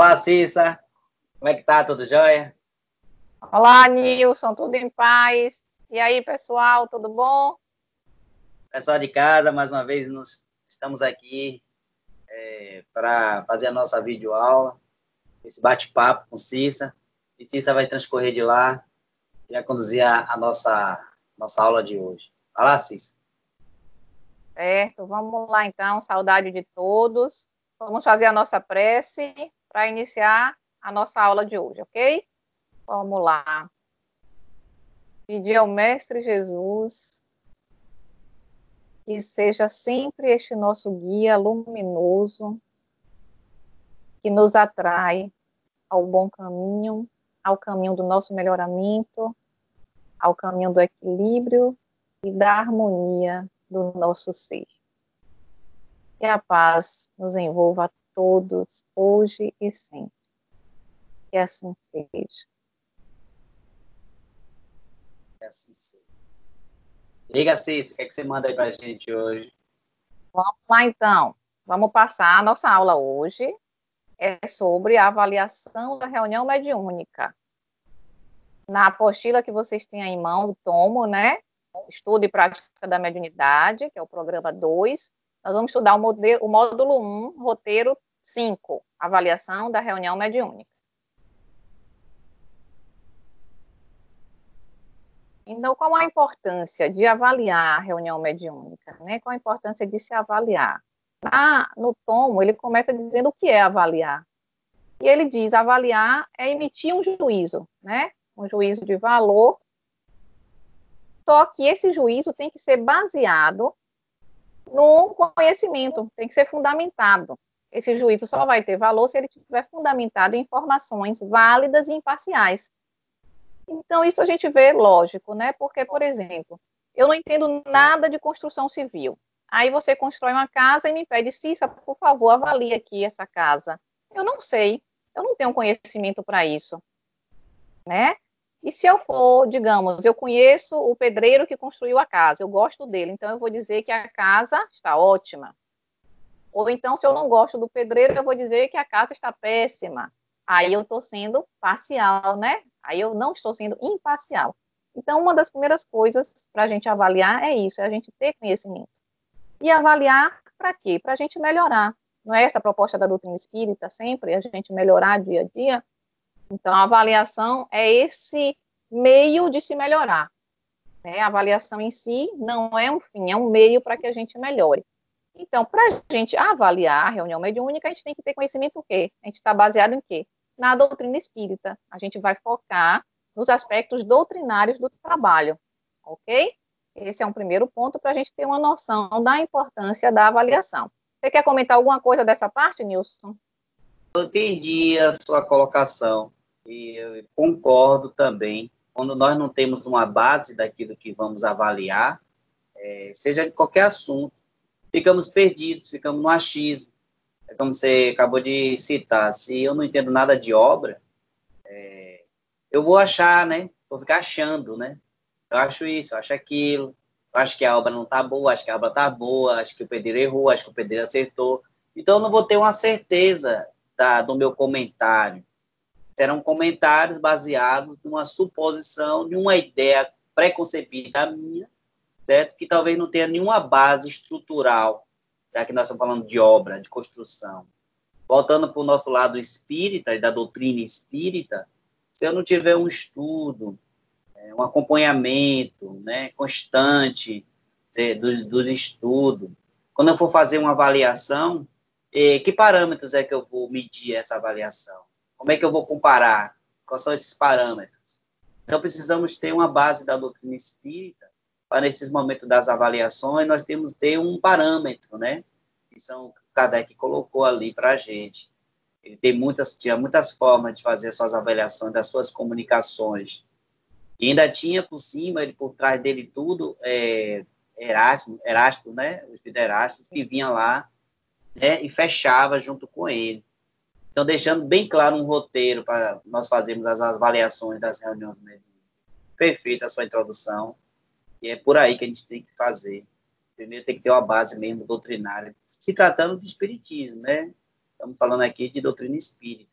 Olá, Cissa. Como é que tá? Tudo jóia? Olá, Nilson, tudo em paz? E aí, pessoal, tudo bom? Pessoal de casa, mais uma vez estamos aqui para fazer a nossa videoaula, esse bate-papo com Cissa. E Cissa vai transcorrer de lá e vai conduzir a nossa aula de hoje. Olá, Cissa. Certo, vamos lá então, saudade de todos. Vamos fazer a nossa prece para iniciar a nossa aula de hoje, ok? Vamos lá. Pedir ao Mestre Jesus que seja sempre este nosso guia luminoso, que nos atrai ao bom caminho, ao caminho do nosso melhoramento, ao caminho do equilíbrio e da harmonia do nosso ser. Que a paz nos envolva a todos, hoje e sempre. Que assim seja. Que assim seja. Liga, Cissa, o que é que você manda aí para a gente hoje? Vamos lá, então. Vamos passar. A nossa aula hoje é sobre a avaliação da reunião mediúnica. Na apostila que vocês têm aí em mão, o tomo, né? Estudo e Prática da Mediunidade, que é o programa 2. Nós vamos estudar o módulo 1, roteiro 5, avaliação da reunião mediúnica. Então, qual a importância de avaliar a reunião mediúnica, né? Qual a importância de se avaliar? No tomo, ele começa dizendo o que é avaliar. E ele diz, avaliar é emitir um juízo, né? Um juízo de valor. Só que esse juízo tem que ser baseado no conhecimento, tem que ser fundamentado. Esse juízo só vai ter valor se ele estiver fundamentado em informações válidas e imparciais. Então, isso a gente vê lógico, né? Porque, por exemplo, eu não entendo nada de construção civil. Aí você constrói uma casa e me pede, Cissa, por favor, avalie aqui essa casa. Eu não sei, eu não tenho conhecimento para isso, né? E se eu for, digamos, eu conheço o pedreiro que construiu a casa, eu gosto dele, então eu vou dizer que a casa está ótima. Ou então, se eu não gosto do pedreiro, eu vou dizer que a casa está péssima. Aí eu estou sendo parcial, né? Aí eu não estou sendo imparcial. Então, uma das primeiras coisas para a gente avaliar é isso, é a gente ter conhecimento. E avaliar para quê? Para a gente melhorar. Não é essa a proposta da doutrina espírita sempre, a gente melhorar dia a dia? Então, a avaliação é esse meio de se melhorar. Né? A avaliação em si não é um fim, é um meio para que a gente melhore. Então, para a gente avaliar a reunião mediúnica, a gente tem que ter conhecimento o quê? A gente está baseado em quê? Na doutrina espírita. A gente vai focar nos aspectos doutrinários do trabalho, ok? Esse é um primeiro ponto para a gente ter uma noção da importância da avaliação. Você quer comentar alguma coisa dessa parte, Nilson? Eu entendi a sua colocação e eu concordo também. Quando nós não temos uma base daquilo que vamos avaliar, seja de qualquer assunto, ficamos perdidos, ficamos no achismo. É como você acabou de citar, se eu não entendo nada de obra, eu vou achar, né? Vou ficar achando, né? Eu acho isso, eu acho aquilo, eu acho que a obra não está boa, acho que a obra está boa, acho que o pedreiro errou, acho que o pedreiro acertou. Então, eu não vou ter uma certeza do meu comentário. Serão comentários baseados numa suposição, de uma ideia preconcebida minha, certo? Que talvez não tenha nenhuma base estrutural, já que nós estamos falando de obra, de construção. Voltando para o nosso lado espírita e da doutrina espírita, se eu não tiver um estudo, um acompanhamento, né, constante dos estudos, quando eu for fazer uma avaliação, que parâmetros é que eu vou medir essa avaliação? Como é que eu vou comparar? Quais são esses parâmetros? Então, precisamos ter uma base da doutrina espírita para, nesses momentos das avaliações, nós temos que ter um parâmetro, né? Que são o Kardec colocou ali para a gente. Ele tinha muitas formas de fazer suas avaliações das suas comunicações. E ainda tinha por cima, ele por trás dele tudo, Erasto, né? O Espírito Erasto, que vinha lá, né? E fechava junto com ele. Então, deixando bem claro um roteiro para nós fazermos as avaliações das reuniões mediúnicas. Perfeita a sua introdução. E é por aí que a gente tem que fazer. Primeiro tem que ter uma base mesmo doutrinária. Se tratando de espiritismo, né? Estamos falando aqui de doutrina espírita.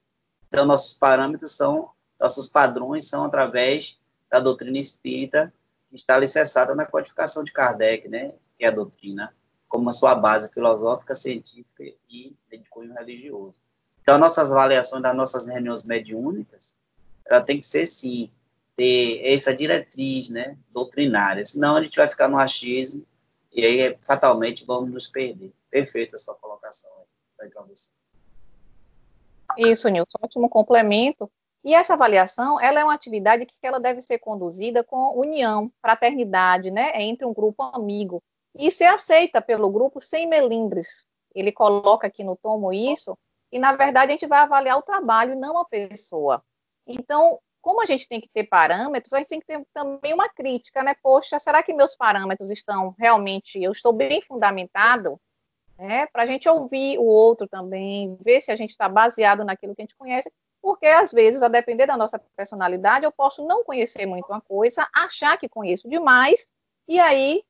Então, nossos padrões são através da doutrina espírita, que está alicerçada na codificação de Kardec, né, que é a doutrina, como a sua base filosófica, científica e de cunho religioso. Então, nossas avaliações das nossas reuniões mediúnicas, ela tem que ser, sim, ter essa diretriz, né, doutrinária, senão a gente vai ficar no achismo e aí, fatalmente, vamos nos perder. Perfeita a sua colocação aí para você. Isso, Nilson, ótimo complemento. E essa avaliação, ela é uma atividade que ela deve ser conduzida com união, fraternidade, né, entre um grupo amigo, e ser aceita pelo grupo sem melindres. Ele coloca aqui no tomo isso, e na verdade a gente vai avaliar o trabalho e não a pessoa. Então, como a gente tem que ter parâmetros, a gente tem que ter também uma crítica, né? Poxa, será que meus parâmetros estão realmente, eu estou bem fundamentado? Para a gente ouvir o outro também, ver se a gente está baseado naquilo que a gente conhece, porque às vezes, a depender da nossa personalidade, eu posso não conhecer muito uma coisa, achar que conheço demais, e aí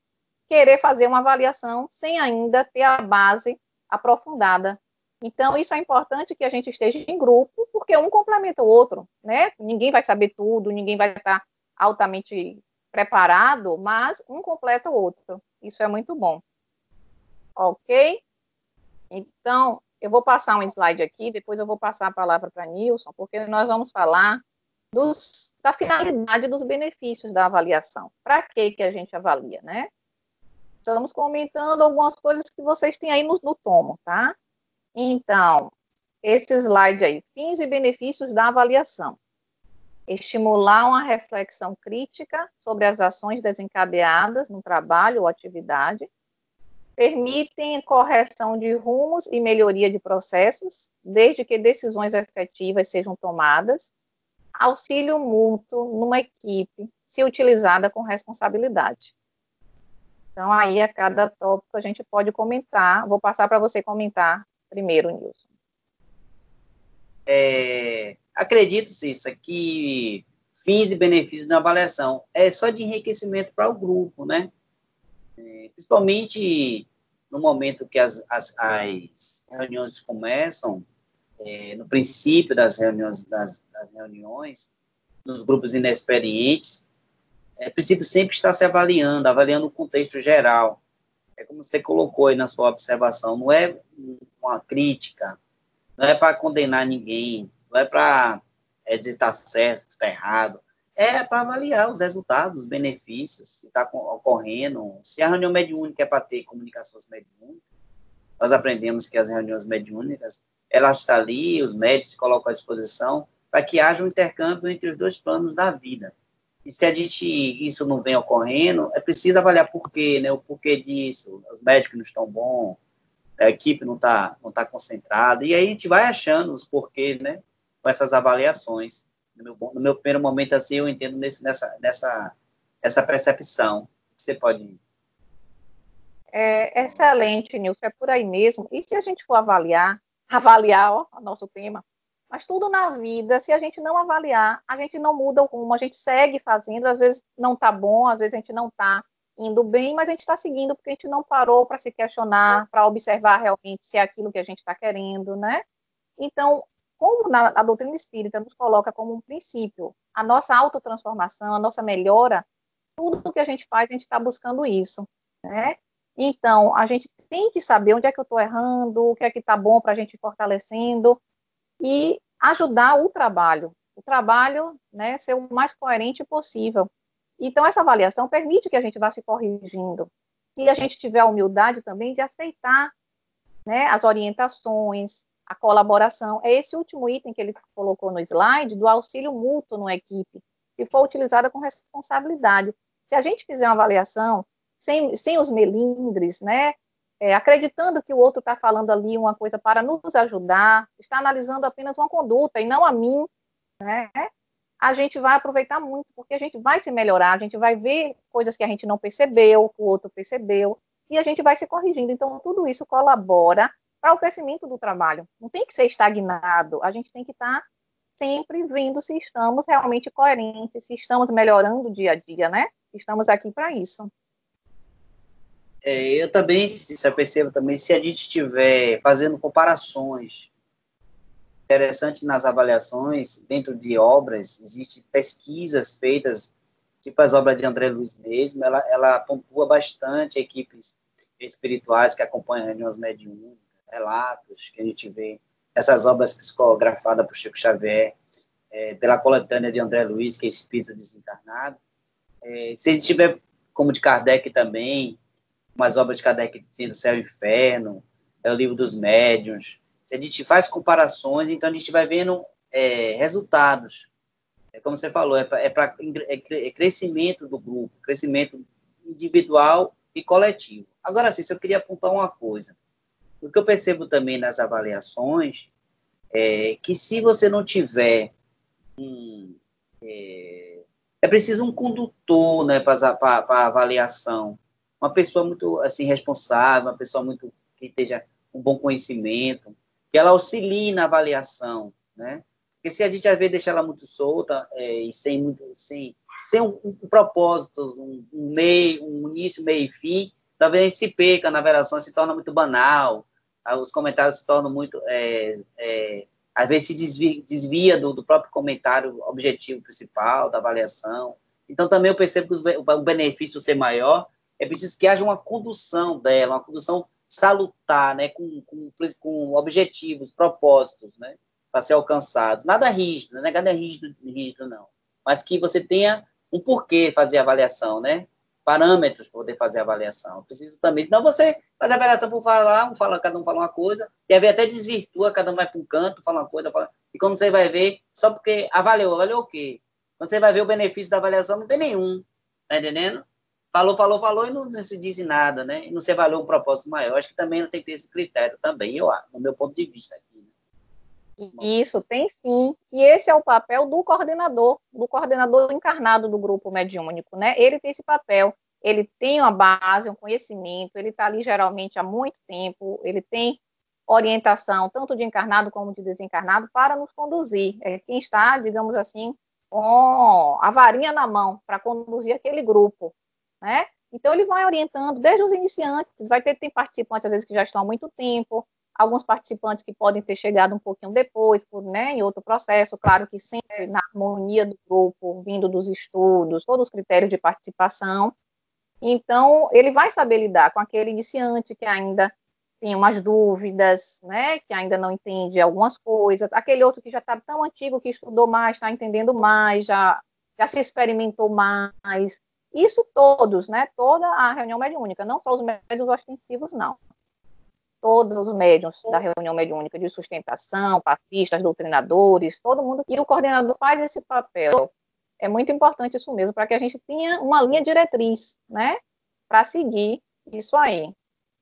querer fazer uma avaliação sem ainda ter a base aprofundada. Então, isso é importante que a gente esteja em grupo, porque um complementa o outro, né? Ninguém vai saber tudo, ninguém vai estar altamente preparado, mas um completa o outro. Isso é muito bom. Ok? Então, eu vou passar um slide aqui, depois eu vou passar a palavra para Nilson, porque nós vamos falar da finalidade dos benefícios da avaliação. Para que a gente avalia, né? Estamos comentando algumas coisas que vocês têm aí no tomo, tá? Então, esse slide aí, fins e benefícios da avaliação. Estimular uma reflexão crítica sobre as ações desencadeadas no trabalho ou atividade, permitem correção de rumos e melhoria de processos, desde que decisões efetivas sejam tomadas, auxílio mútuo numa equipe, se utilizada com responsabilidade. Então, aí, a cada tópico a gente pode comentar. Vou passar para você comentar primeiro, Nilson. Acredito, Cissa, que fins e benefícios da avaliação é só de enriquecimento para o grupo, né? Principalmente no momento que as reuniões começam, no princípio das reuniões, nos grupos inexperientes, é preciso sempre estar se avaliando o contexto geral. É como você colocou aí na sua observação, não é uma crítica, não é para condenar ninguém, não é para dizer está certo, está errado, é para avaliar os resultados, os benefícios, se está ocorrendo. Se a reunião mediúnica é para ter comunicações mediúnicas, nós aprendemos que as reuniões mediúnicas, elas estão ali, os médicos colocam à disposição para que haja um intercâmbio entre os dois planos da vida. E se isso não vem ocorrendo, é preciso avaliar por quê, né? O porquê disso, os médicos não estão bons, a equipe não tá concentrada, e aí a gente vai achando os porquês, né? Com essas avaliações. No meu primeiro momento, assim, eu entendo essa percepção. Você pode... Excelente, Nilson, é por aí mesmo. E se a gente for avaliar, ó, o nosso tema, mas tudo na vida, se a gente não avaliar, a gente não muda o rumo, a gente segue fazendo, às vezes não está bom, às vezes a gente não está indo bem, mas a gente está seguindo porque a gente não parou para se questionar, para observar realmente se é aquilo que a gente está querendo, né? Então, como a doutrina espírita nos coloca como um princípio, a nossa autotransformação, a nossa melhora, tudo que a gente faz, a gente está buscando isso, né? Então, a gente tem que saber onde é que eu estou errando, o que é que está bom para a gente ir fortalecendo e ajudar o trabalho, né, ser o mais coerente possível. Então, essa avaliação permite que a gente vá se corrigindo. Se a gente tiver a humildade também de aceitar, né, as orientações, a colaboração. É esse último item que ele colocou no slide, do auxílio mútuo numa equipe, se for utilizada com responsabilidade. Se a gente fizer uma avaliação sem os melindres, né, acreditando que o outro está falando ali uma coisa para nos ajudar, está analisando apenas uma conduta e não a mim, né, a gente vai aproveitar muito, porque a gente vai se melhorar, a gente vai ver coisas que a gente não percebeu, que o outro percebeu, e a gente vai se corrigindo. Então, tudo isso colabora para o crescimento do trabalho. Não tem que ser estagnado, a gente tem que estar sempre vendo se estamos realmente coerentes, se estamos melhorando dia a dia, né? Estamos aqui para isso. Eu também, se eu percebo também, se a gente estiver fazendo comparações interessante nas avaliações, dentro de obras, existem pesquisas feitas, tipo as obras de André Luiz mesmo, ela pontua bastante equipes espirituais que acompanham reuniões mediúnicas, relatos que a gente vê, essas obras psicografadas por Chico Xavier, pela coletânea de André Luiz, que é espírito desencarnado. Se ele tiver, como de Kardec também, umas obras de Kardec do Céu e Inferno, o Livro dos Médiuns, se a gente faz comparações, então a gente vai vendo resultados. Como você falou, é crescimento do grupo, crescimento individual e coletivo. Agora, sim, eu queria apontar uma coisa. O que eu percebo também nas avaliações é que se você não tiver é preciso um condutor, né, para a avaliação. Uma pessoa muito assim responsável, uma pessoa muito que esteja com bom conhecimento, que ela auxilie na avaliação, né? Porque se a gente às vezes deixar ela muito solta e sem um propósito, um meio, um início, meio e fim, talvez a gente se perca na avaliação, se torna muito banal, os comentários se tornam muito às vezes se desvia do próprio comentário objetivo principal, da avaliação. Então, também eu percebo que o benefício ser maior, é preciso que haja uma condução dela, uma condução salutar, né, com objetivos, propósitos, né, para ser alcançados. Nada rígido, não é nada rígido, não. Mas que você tenha um porquê fazer a avaliação, né? Parâmetros para poder fazer a avaliação. Preciso também, senão você faz a avaliação por falar, cada um fala uma coisa, e aí até desvirtua, cada um vai para um canto, fala uma coisa, e como você vai ver, só porque avaliou o quê? Quando você vai ver o benefício da avaliação, não tem nenhum, tá entendendo? Falou e não se diz nada, né? E não se avaliou um propósito maior. Acho que também não tem que ter esse critério também, no meu ponto de vista aqui. Né? Isso, tem sim. E esse é o papel do coordenador encarnado do grupo mediúnico, né? Ele tem esse papel, ele tem uma base, um conhecimento, ele está ali geralmente há muito tempo, ele tem orientação, tanto de encarnado como de desencarnado, para nos conduzir. É quem está, digamos assim, com a varinha na mão para conduzir aquele grupo, né? Então, ele vai orientando desde os iniciantes, tem participantes, às vezes, que já estão há muito tempo, alguns participantes que podem ter chegado um pouquinho depois, né, em outro processo, claro que sempre na harmonia do grupo, vindo dos estudos, todos os critérios de participação. Então, ele vai saber lidar com aquele iniciante que ainda tem umas dúvidas, né, que ainda não entende algumas coisas, aquele outro que já está tão antigo, que estudou mais, está entendendo mais, já se experimentou mais. Isso todos, né, toda a reunião mediúnica, não só os médiuns ostensivos, não. Todos os médiuns da reunião mediúnica de sustentação, passistas, doutrinadores, todo mundo, e o coordenador faz esse papel. É muito importante isso mesmo, para que a gente tenha uma linha diretriz, né, para seguir isso aí,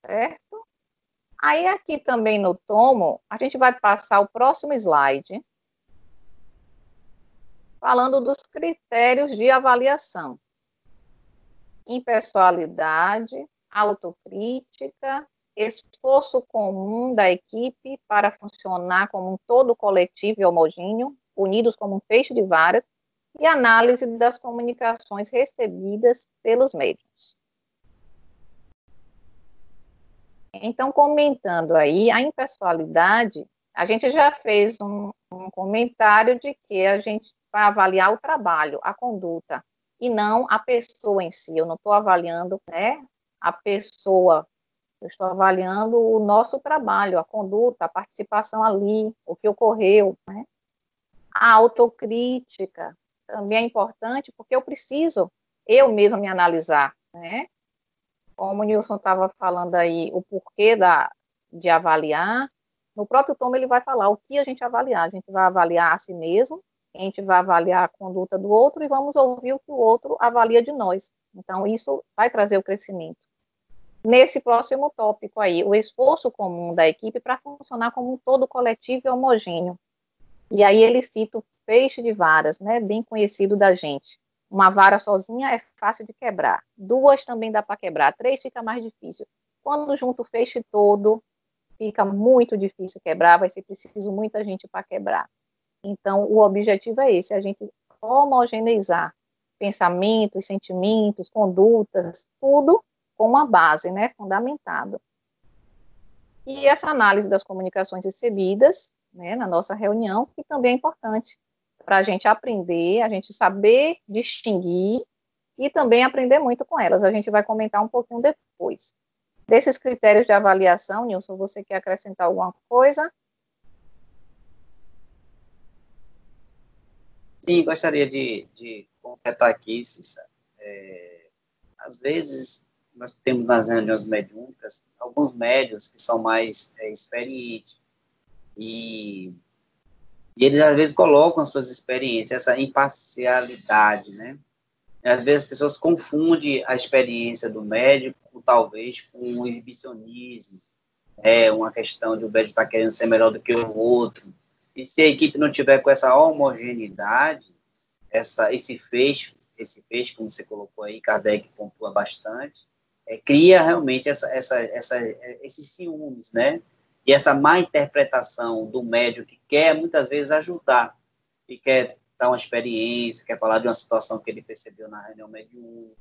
certo? Aí aqui também no tomo, a gente vai passar o próximo slide, falando dos critérios de avaliação. Impessoalidade, autocrítica, esforço comum da equipe para funcionar como um todo coletivo e homogêneo, unidos como um feixe de varas, e análise das comunicações recebidas pelos médiuns. Então, comentando aí, a impessoalidade, a gente já fez um comentário de que a gente vai avaliar o trabalho, a conduta, e não a pessoa em si. Eu não estou avaliando, né, a pessoa, eu estou avaliando o nosso trabalho, a conduta, a participação ali, o que ocorreu, né? A autocrítica também é importante, porque eu preciso eu mesma me analisar, né? Como o Nilson estava falando aí, o porquê de avaliar, no próprio tomo ele vai falar o que a gente avaliar. A gente vai avaliar a si mesmo, a gente vai avaliar a conduta do outro e vamos ouvir o que o outro avalia de nós. Então, isso vai trazer o crescimento. Nesse próximo tópico aí, o esforço comum da equipe para funcionar como um todo coletivo e homogêneo. E aí ele cita o feixe de varas, né, bem conhecido da gente. Uma vara sozinha é fácil de quebrar. 2 também dá para quebrar. 3 fica mais difícil. Quando junta o feixe todo, fica muito difícil quebrar, vai ser preciso muita gente para quebrar. Então, o objetivo é esse, a gente homogeneizar pensamentos, sentimentos, condutas, tudo com uma base, né, fundamentado. E essa análise das comunicações recebidas, né, na nossa reunião, que também é importante para a gente aprender, a gente saber distinguir e também aprender muito com elas. A gente vai comentar um pouquinho depois. Desses critérios de avaliação, Nilson, você quer acrescentar alguma coisa? Sim, gostaria de completar aqui, Cissa. Às vezes, nós temos nas reuniões mediúnicas alguns médios que são mais experientes, e eles, às vezes, colocam as suas experiências, essa imparcialidade, né? E, às vezes, as pessoas confundem a experiência do médico, talvez, com um exibicionismo, uma questão de o médico estar querendo ser melhor do que o outro. E se a equipe não tiver com essa homogeneidade, esse feixe, como você colocou aí, Kardec pontua bastante, cria realmente esses ciúmes, né? E essa má interpretação do médium que quer, muitas vezes, ajudar, e quer dar uma experiência, quer falar de uma situação que ele percebeu na reunião mediúnica.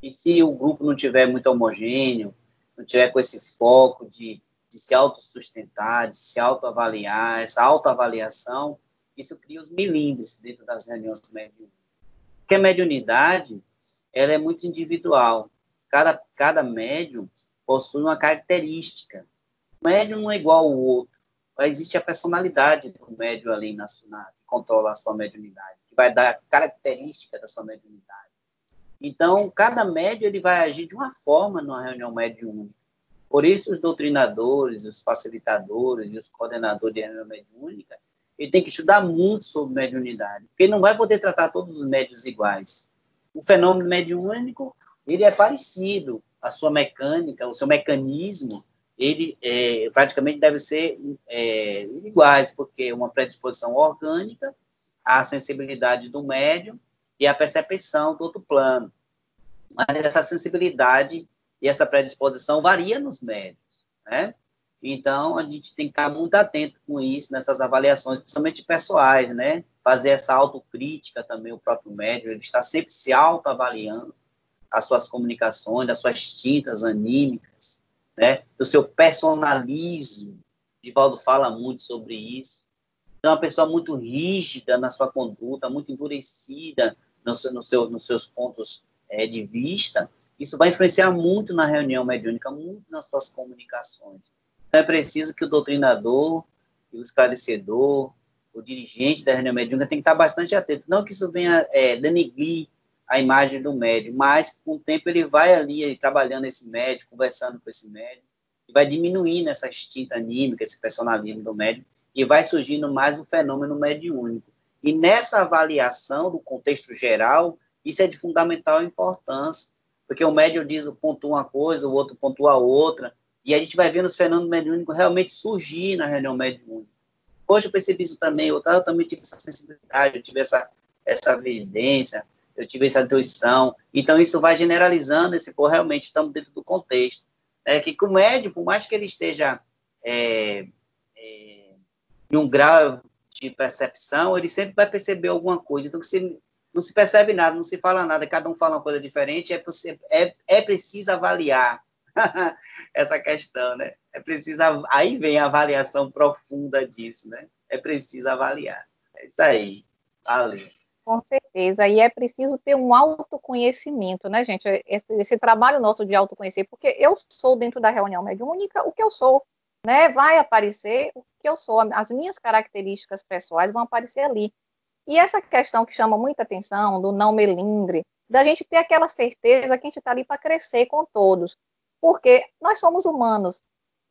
E se o grupo não tiver muito homogêneo, não tiver com esse foco de se autossustentar, de se autoavaliar, essa autoavaliação, isso cria os milindres dentro das reuniões mediúnicas. Porque a mediunidade, ela é muito individual. Cada médium possui uma característica. O médium não é igual ao outro. Existe a personalidade do médium ali que controla a sua mediunidade, que vai dar a característica da sua mediunidade. Então, cada médium ele vai agir de uma forma numa reunião mediúnica. Por isso, os doutrinadores, os facilitadores e os coordenadores de reunião mediúnica, ele tem que estudar muito sobre mediunidade, porque ele não vai poder tratar todos os médiuns iguais. O fenômeno mediúnico, ele é parecido, a sua mecânica, o seu mecanismo, ele praticamente deve ser iguais, porque é uma predisposição orgânica, a sensibilidade do médium e a percepção do outro plano. Mas essa sensibilidade e essa predisposição varia nos médios, né? Então, a gente tem que estar muito atento com isso, nessas avaliações, principalmente pessoais, né? Fazer essa autocrítica também, o próprio médium, ele está sempre se autoavaliando as suas comunicações, as suas tintas anímicas, né? Do seu personalismo. Divaldo fala muito sobre isso. Então, é uma pessoa muito rígida na sua conduta, muito endurecida nos seus pontos de vista, isso vai influenciar muito na reunião mediúnica, muito nas suas comunicações. Então, é preciso que o doutrinador, o esclarecedor, o dirigente da reunião mediúnica tem que estar bastante atento. Não que isso venha denegrir a imagem do médium, mas com o tempo ele vai ali trabalhando esse médium, conversando com esse médium, e vai diminuindo essa instinto anímica, esse personalismo do médium, e vai surgindo mais o fenômeno mediúnico. E nessa avaliação do contexto geral, isso é de fundamental importância, porque o médium pontua uma coisa, o outro pontua outra, e a gente vai vendo os fenômenos mediúnicos realmente surgir na reunião mediúnica. Hoje eu percebi isso também, eu também tive essa sensibilidade, eu tive essa evidência, eu tive essa intuição, então isso vai generalizando realmente estamos dentro do contexto. Que o médium, por mais que ele esteja em um grau de percepção, ele sempre vai perceber alguma coisa, então você não se percebe nada, não se fala nada, cada um fala uma coisa diferente, é preciso avaliar essa questão, né? Aí vem a avaliação profunda disso, né? É preciso avaliar. É isso aí. Valeu. Com certeza, e é preciso ter um autoconhecimento, né, gente? Esse trabalho nosso de autoconhecer, porque eu sou dentro da reunião mediúnica o que eu sou, né? Vai aparecer o que eu sou, as minhas características pessoais vão aparecer ali. E essa questão que chama muita atenção, do não melindre, da gente ter aquela certeza que a gente está ali para crescer com todos, porque nós somos humanos,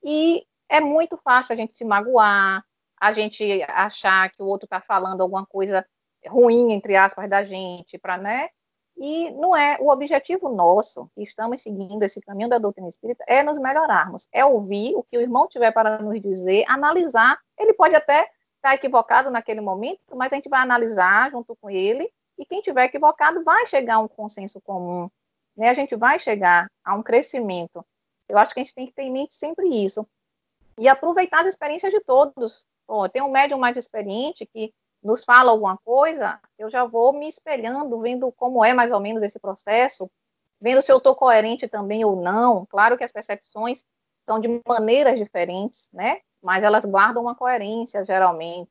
e é muito fácil a gente se magoar, a gente achar que o outro está falando alguma coisa ruim, entre aspas, da gente, né? E não é o objetivo nosso, que estamos seguindo esse caminho da doutrina espírita, é nos melhorarmos, é ouvir o que o irmão tiver para nos dizer, analisar, ele pode até estar equivocado naquele momento, mas a gente vai analisar junto com ele, e quem tiver equivocado vai chegar a um consenso comum, né? A gente vai chegar a um crescimento. Eu acho que a gente tem que ter em mente sempre isso. E aproveitar as experiências de todos. Tem um médium mais experiente que nos fala alguma coisa, eu já vou me espelhando, vendo como é mais ou menos esse processo, vendo se eu estou coerente também ou não. Claro que as percepções são de maneiras diferentes, né? mas elas guardam uma coerência, geralmente.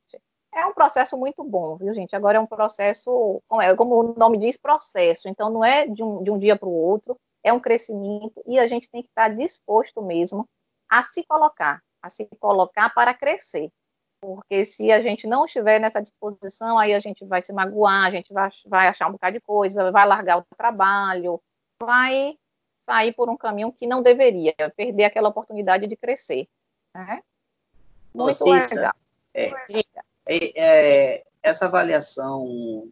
É um processo muito bom, viu, gente? Agora é um processo, como o nome diz, processo. Então, não é de um dia para o outro, é um crescimento, e a gente tem que estar disposto mesmo a se colocar para crescer. Porque se a gente não estiver nessa disposição, aí a gente vai se magoar, a gente vai achar um bocado de coisa, vai largar o trabalho, vai sair por um caminho que não deveria, perder aquela oportunidade de crescer. Né? Ô, Muito Cissa, legal. essa avaliação,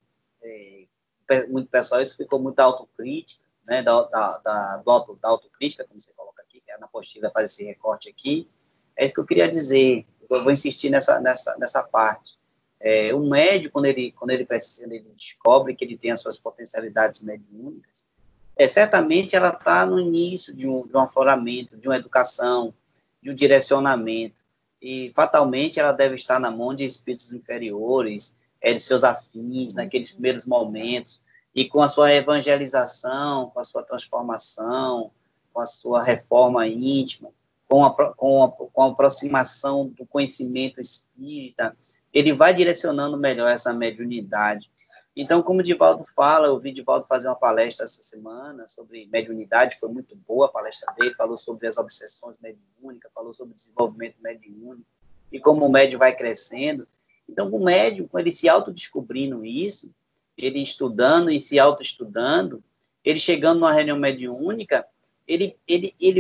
muito pessoal, isso ficou muito autocrítica, né, da autocrítica, como você coloca aqui, que a Ana Apostila faz esse recorte aqui, é isso que eu queria dizer, eu vou insistir nessa parte. O médium, quando ele descobre que ele tem as suas potencialidades mediúnicas, certamente ela está no início de um afloramento, de uma educação, de um direcionamento, e fatalmente ela deve estar na mão de espíritos inferiores, de seus afins, naqueles primeiros momentos, e com a sua evangelização, com a sua transformação, com a sua reforma íntima, com a aproximação do conhecimento espírita, ele vai direcionando melhor essa mediunidade. Então, como o Divaldo fala, eu ouvi Divaldo fazer uma palestra essa semana sobre mediunidade, foi muito boa a palestra dele, falou sobre as obsessões mediúnicas, falou sobre o desenvolvimento mediúnico, e como o médium vai crescendo. Então, o médium, com ele se autodescobrindo isso, ele estudando e se autoestudando, ele chegando numa reunião mediúnica, ele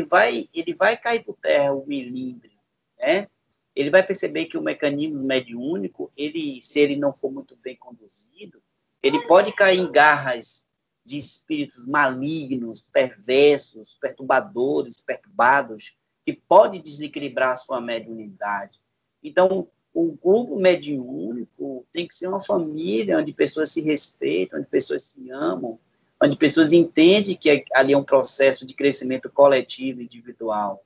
vai cair por terra o milímetro, né? Ele vai perceber que o mecanismo mediúnico, se ele não for muito bem conduzido, ele pode cair em garras de espíritos malignos, perversos, perturbadores, perturbados, que pode desequilibrar a sua mediunidade. Então, o grupo mediúnico tem que ser uma família onde pessoas se respeitam, onde pessoas se amam, onde pessoas entendem que ali é um processo de crescimento coletivo e individual.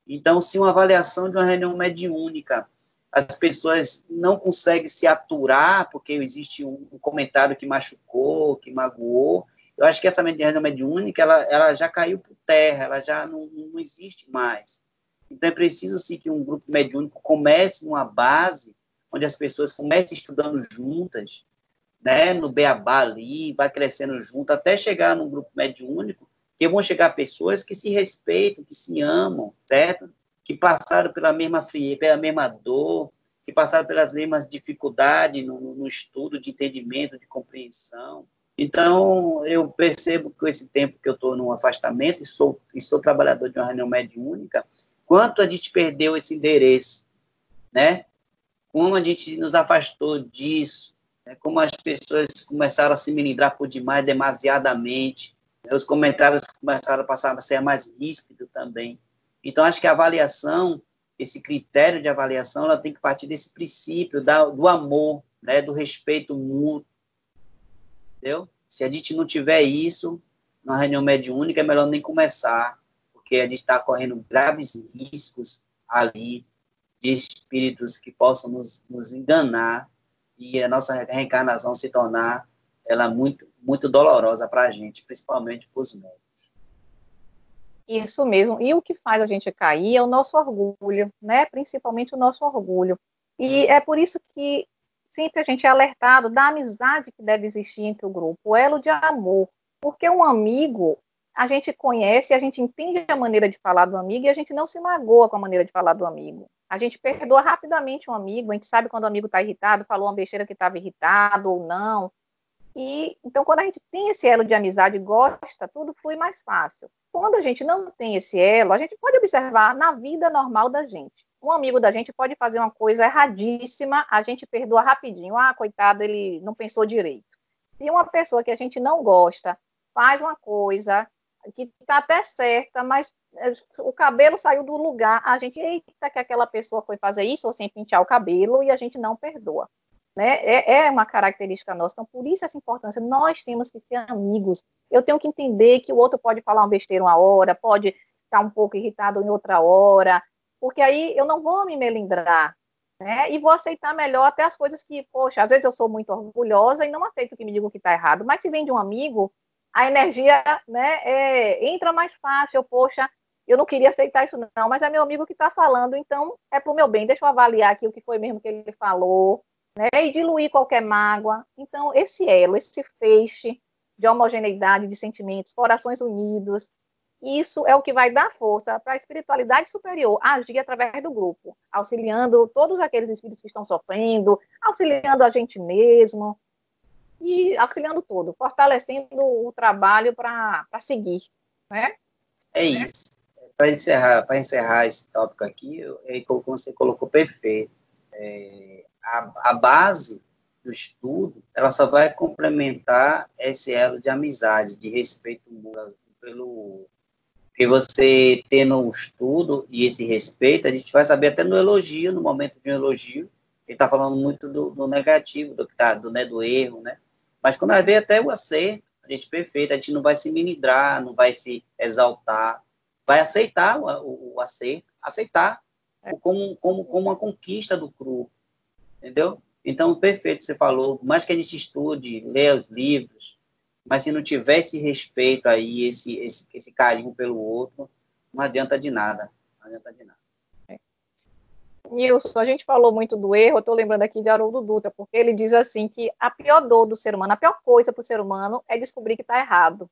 Então, se uma avaliação de uma reunião mediúnica, as pessoas não conseguem se aturar porque existe um comentário que machucou, que magoou, eu acho que essa reunião mediúnica, ela já caiu por terra, ela já não existe mais. Então, é preciso, sim, que um grupo mediúnico comece numa base onde as pessoas comecem estudando juntas, né, no beabá ali, vai crescendo junto, até chegar num grupo mediúnico, que vão chegar pessoas que se respeitam, que se amam, certo? Que passaram pela mesma frieza, pela mesma dor, que passaram pelas mesmas dificuldades no estudo de entendimento, de compreensão. Então, eu percebo que com esse tempo que eu estou no afastamento e sou trabalhador de uma reunião mediúnica, quanto a gente perdeu esse endereço, né? Como a gente nos afastou disso, né? Como as pessoas começaram a se melindrar por demais, demasiadamente, né? Os comentários começaram a passar a ser mais ríspidos também. Então, acho que a avaliação, esse critério de avaliação, ela tem que partir desse princípio do amor, né? Do respeito mútuo, entendeu? Se a gente não tiver isso, na reunião mediúnica, é melhor nem começar, porque a gente está correndo graves riscos ali de espíritos que possam nos enganar e a nossa reencarnação se tornar ela muito, muito dolorosa para a gente, principalmente para os médicos. Isso mesmo. E o que faz a gente cair é o nosso orgulho, né? Principalmente o nosso orgulho. E é por isso que sempre a gente é alertado da amizade que deve existir entre o grupo, o elo de amor. Porque um amigo, a gente conhece, a gente entende a maneira de falar do amigo e a gente não se magoa com a maneira de falar do amigo. A gente perdoa rapidamente um amigo, a gente sabe quando o amigo está irritado, falou uma besteira que estava irritado ou não. E então, quando a gente tem esse elo de amizade e gosta, tudo flui mais fácil. Quando a gente não tem esse elo, a gente pode observar na vida normal da gente. Um amigo da gente pode fazer uma coisa erradíssima, a gente perdoa rapidinho. Ah, coitado, ele não pensou direito. Se uma pessoa que a gente não gosta faz uma coisa que está até certa, mas o cabelo saiu do lugar, a gente, eita, que aquela pessoa foi fazer isso ou sem pentear o cabelo, e a gente não perdoa. Né? É uma característica nossa, então por isso essa importância, nós temos que ser amigos, eu tenho que entender que o outro pode falar uma besteira uma hora, pode estar um pouco irritado em outra hora, porque aí eu não vou me melindrar, né? E vou aceitar melhor até as coisas que, poxa, às vezes eu sou muito orgulhosa e não aceito que me digam que está errado, mas se vem de um amigo, a energia, né, entra mais fácil, poxa, eu não queria aceitar isso não, mas é meu amigo que está falando, então é para o meu bem, deixa eu avaliar aqui o que foi mesmo que ele falou, né, e diluir qualquer mágoa. Então, esse elo, esse feixe de homogeneidade de sentimentos, corações unidos, isso é o que vai dar força para a espiritualidade superior agir através do grupo, auxiliando todos aqueles espíritos que estão sofrendo, auxiliando a gente mesmo, e auxiliando tudo, fortalecendo o trabalho para seguir, né? É isso. Para encerrar esse tópico aqui, como você colocou perfeito, a base do estudo, ela só vai complementar esse elo de amizade, de respeito pelo... Porque você tendo um estudo e esse respeito, a gente vai saber até no elogio, no momento de um elogio, ele está falando muito do negativo, do que tá, do erro, né? Mas quando vai ver até o acerto, a gente perfeito, a gente não vai se minidrar, não vai se exaltar, vai aceitar o acerto, aceitar como uma conquista do grupo, entendeu? Então, perfeito, você falou, mais que a gente estude, leia os livros, mas se não tiver esse respeito aí, esse carinho pelo outro, não adianta de nada, não adianta de nada. Nilson, a gente falou muito do erro, eu estou lembrando aqui de Haroldo Dutra, porque ele diz assim que a pior dor do ser humano, a pior coisa para o ser humano é descobrir que está errado.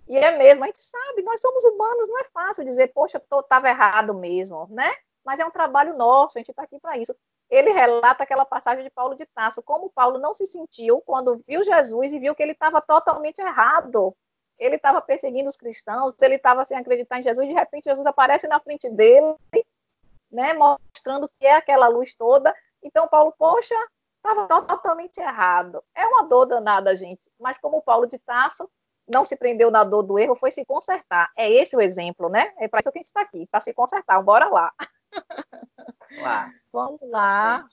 E é mesmo, a gente sabe, nós somos humanos, não é fácil dizer, poxa, estava errado mesmo, né? Mas é um trabalho nosso, a gente está aqui para isso. Ele relata aquela passagem de Paulo de Tarso, como Paulo não se sentiu quando viu Jesus e viu que ele estava totalmente errado. Ele estava perseguindo os cristãos, ele estava sem acreditar em Jesus, de repente Jesus aparece na frente dele, né, mostrando que é aquela luz toda. Então, Paulo, poxa, estava totalmente errado. É uma dor danada, gente. Mas como Paulo de Tarso não se prendeu na dor do erro, foi se consertar. É esse o exemplo, né? É para isso que a gente está aqui, para se consertar. Bora lá. Vamos lá.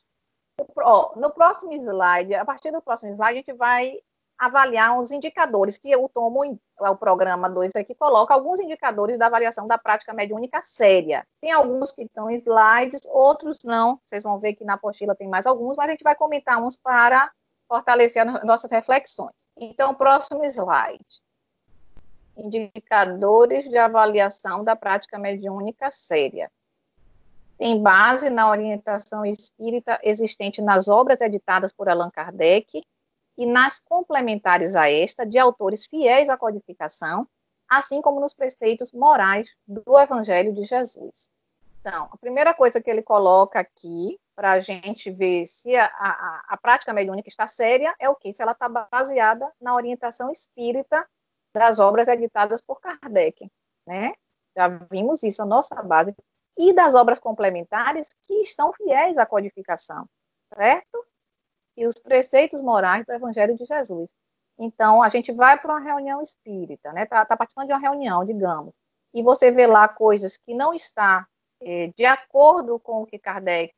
No próximo slide, a partir do próximo slide, a gente vai avaliar uns indicadores, que o tomo, o programa 2 aqui, coloca alguns indicadores da avaliação da prática mediúnica séria. Tem alguns que estão em slides, outros não. Vocês vão ver que na apostila tem mais alguns, mas a gente vai comentar uns para fortalecer as nossas reflexões. Então, próximo slide. Indicadores de avaliação da prática mediúnica séria. Tem base na orientação espírita existente nas obras editadas por Allan Kardec e nas complementares a esta, de autores fiéis à codificação, assim como nos preceitos morais do Evangelho de Jesus. Então, a primeira coisa que ele coloca aqui, para a gente ver se a prática mediúnica está séria, é o quê? Se ela está baseada na orientação espírita das obras editadas por Kardec, né? Já vimos isso, a nossa base. E das obras complementares que estão fiéis à codificação, certo? E os preceitos morais do Evangelho de Jesus. Então, a gente vai para uma reunião espírita, né? Tá participando de uma reunião, digamos, e você vê lá coisas que não está de acordo com o que Kardec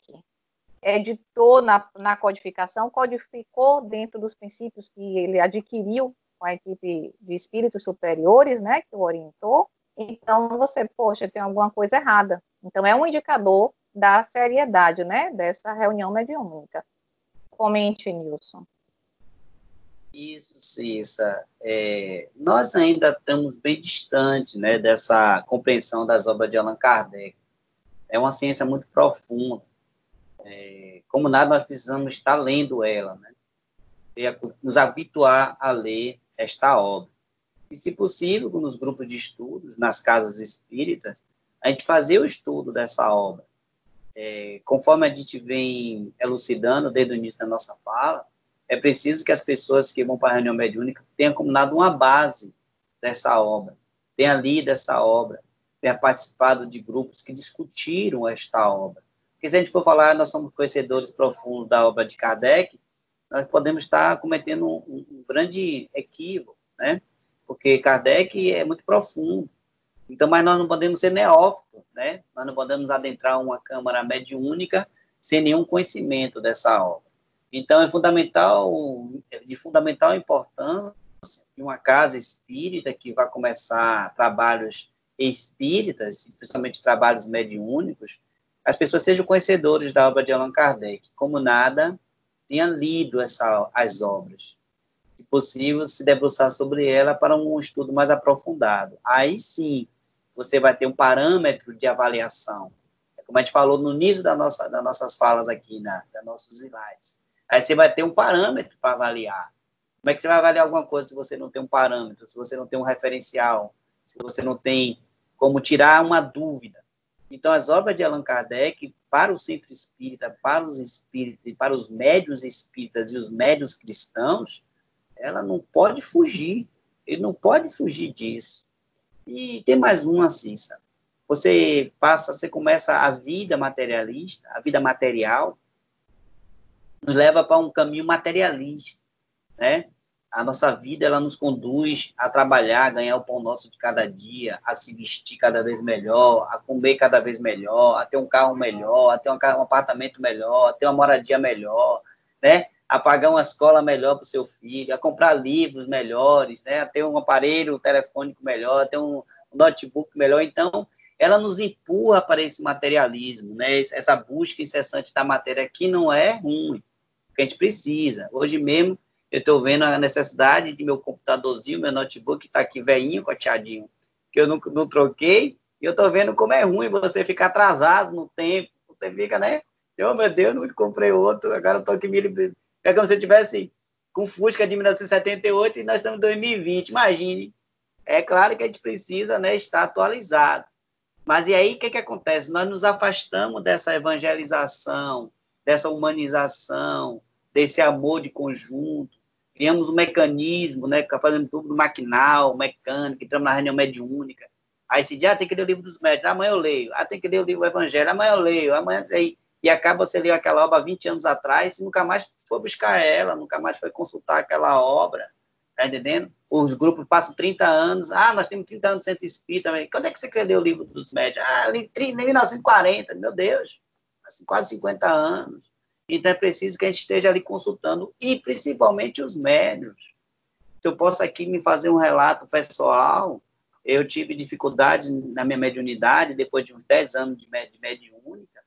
editou na codificação, codificou dentro dos princípios que ele adquiriu com a equipe de espíritos superiores, né, que o orientou. Então, você, poxa, tem alguma coisa errada. Então, é um indicador da seriedade, né, dessa reunião mediúnica. Comente, Nilson. Isso, Cissa. Nós ainda estamos bem distantes, né, dessa compreensão das obras de Allan Kardec. É uma ciência muito profunda. Como nada, nós precisamos estar lendo ela, né, e nos habituar a ler esta obra. E, se possível, nos grupos de estudos, nas casas espíritas, a gente fazer o estudo dessa obra. Conforme a gente vem elucidando desde o início da nossa fala, é preciso que as pessoas que vão para a reunião mediúnica tenham acumulado uma base dessa obra, tenham lido essa obra, tenham participado de grupos que discutiram esta obra. Porque se a gente for falar, nós somos conhecedores profundos da obra de Kardec, nós podemos estar cometendo um grande equívoco, né? Porque Kardec é muito profundo. Então, mas nós não podemos ser neófitos, né? Nós não podemos adentrar uma câmara mediúnica sem nenhum conhecimento dessa obra. Então, é de fundamental importância que uma casa espírita que vai começar trabalhos espíritas, principalmente trabalhos mediúnicos, as pessoas sejam conhecedores da obra de Allan Kardec, como nada, tenha lido as obras. Se possível, se debruçar sobre ela para um estudo mais aprofundado. Aí sim, você vai ter um parâmetro de avaliação. Como a gente falou no início das nossas falas aqui, das nossos slides. Aí você vai ter um parâmetro para avaliar. Como é que você vai avaliar alguma coisa se você não tem um parâmetro, se você não tem um referencial, se você não tem como tirar uma dúvida? Então, as obras de Allan Kardec, para o centro espírita, para os espíritas e para os médiuns espíritas e os médiuns cristãos, ela não pode fugir. Ele não pode fugir disso. E tem mais uma, Cissa. Você começa a vida materialista, a vida material, nos leva para um caminho materialista, né? A nossa vida, ela nos conduz a trabalhar, a ganhar o pão nosso de cada dia, a se vestir cada vez melhor, a comer cada vez melhor, a ter um carro melhor, a ter um apartamento melhor, a ter uma moradia melhor, né? A pagar uma escola melhor para o seu filho, a comprar livros melhores, né? A ter um aparelho telefônico melhor, a ter um notebook melhor. Então, ela nos empurra para esse materialismo, né? Essa busca incessante da matéria, que não é ruim, que a gente precisa. Hoje mesmo, eu estou vendo a necessidade de meu computadorzinho, meu notebook está aqui velhinho, coteadinho, que eu não troquei, e eu estou vendo como é ruim você ficar atrasado no tempo. Você fica, né? Oh, meu Deus, não comprei outro, agora eu estou aqui me... É como se eu tivesse com Fusca de 1978 e nós estamos em 2020, imagine. É claro que a gente precisa, né, estar atualizado. Mas e aí, o que acontece? Nós nos afastamos dessa evangelização, dessa humanização, desse amor de conjunto, criamos um mecanismo, né, fazendo tudo maquinal, mecânico, entramos na reunião mediúnica. Aí esse dia tem que ler o livro dos médicos, amanhã eu leio, tem que ler o livro do Evangelho, amanhã eu leio, amanhã aí, e acaba você leu aquela obra há 20 anos atrás e nunca mais foi buscar ela, nunca mais foi consultar aquela obra, tá entendendo? Os grupos passam 30 anos, nós temos 30 anos de centro espírita, quando é que você quer ler o livro dos médicos? Em 1940, meu Deus, quase 50 anos. Então, é preciso que a gente esteja ali consultando, e principalmente os médiuns. Se eu posso aqui me fazer um relato pessoal, eu tive dificuldades na minha mediunidade, depois de uns 10 anos de mediúnica,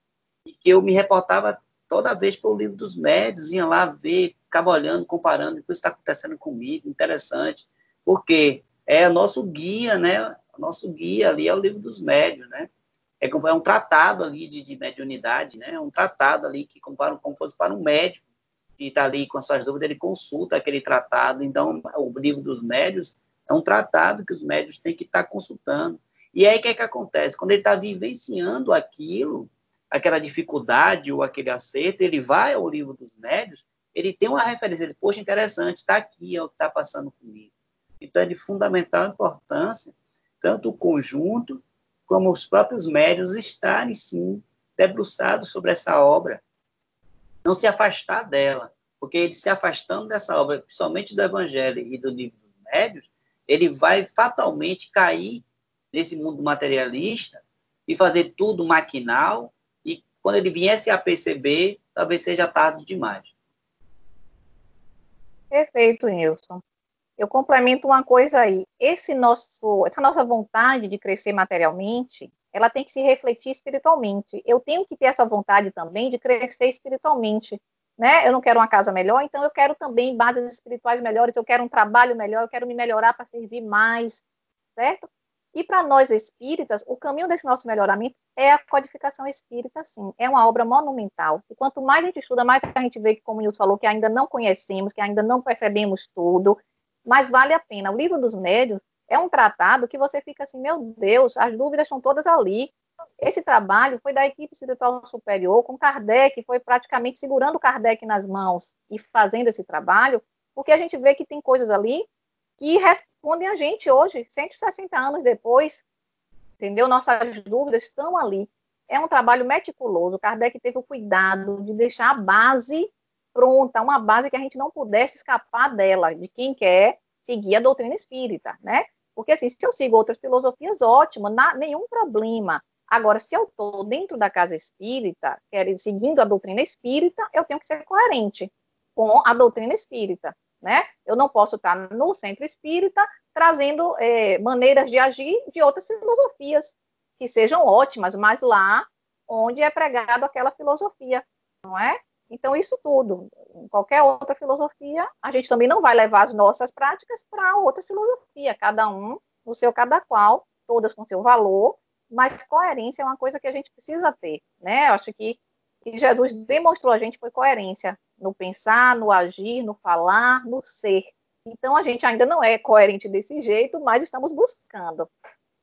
e que eu me reportava toda vez para o livro dos médiuns, ia lá ver, ficava olhando, comparando, o que está acontecendo comigo, interessante, porque é o nosso guia, né? O nosso guia ali é o livro dos médiuns, né? É um tratado ali de mediunidade, né? É um tratado ali que compara como fosse para um médico que está ali com as suas dúvidas, ele consulta aquele tratado. Então, o livro dos médiuns é um tratado que os médiuns têm que estar consultando. E aí, o que acontece? Quando ele está vivenciando aquilo, aquela dificuldade ou aquele acerto, ele vai ao livro dos médiuns, ele tem uma referência, ele, poxa, interessante, está aqui, é o que está passando comigo. Então, é de fundamental importância, tanto o conjunto, como os próprios médiuns estarem, sim, debruçados sobre essa obra, não se afastar dela, porque ele se afastando dessa obra, principalmente do Evangelho e do livro dos médiuns, ele vai fatalmente cair nesse mundo materialista e fazer tudo maquinal, e quando ele viesse a perceber, talvez seja tarde demais. Perfeito, Nilson. Eu complemento uma coisa aí. Essa nossa vontade de crescer materialmente, ela tem que se refletir espiritualmente. Eu tenho que ter essa vontade também de crescer espiritualmente, né? Eu não quero uma casa melhor, então eu quero também bases espirituais melhores, eu quero um trabalho melhor, eu quero me melhorar para servir mais, certo? E para nós espíritas, o caminho desse nosso melhoramento é a codificação espírita, sim. É uma obra monumental. E quanto mais a gente estuda, mais a gente vê que, como o Nilson falou, que ainda não conhecemos, que ainda não percebemos tudo, mas vale a pena. O livro dos médiuns é um tratado que você fica assim, meu Deus, as dúvidas estão todas ali. Esse trabalho foi da equipe espiritual superior, com Kardec, foi praticamente segurando Kardec nas mãos e fazendo esse trabalho, porque a gente vê que tem coisas ali que respondem a gente hoje, 160 anos depois, entendeu? Nossas dúvidas estão ali. É um trabalho meticuloso. Kardec teve o cuidado de deixar a base pronta, uma base que a gente não pudesse escapar dela, de quem quer seguir a doutrina espírita, né? Porque, assim, se eu sigo outras filosofias, ótimo, nenhum problema. Agora, se eu estou dentro da casa espírita, seguindo a doutrina espírita, eu tenho que ser coerente com a doutrina espírita, né? Eu não posso estar no centro espírita trazendo maneiras de agir de outras filosofias, que sejam ótimas, mas lá onde é pregado aquela filosofia, não é? Então, isso tudo, em qualquer outra filosofia, a gente também não vai levar as nossas práticas para outra filosofia, cada um no seu cada qual, todas com seu valor, mas coerência é uma coisa que a gente precisa ter, né? Eu acho que Jesus demonstrou a gente foi coerência no pensar, no agir, no falar, no ser. Então, a gente ainda não é coerente desse jeito, mas estamos buscando,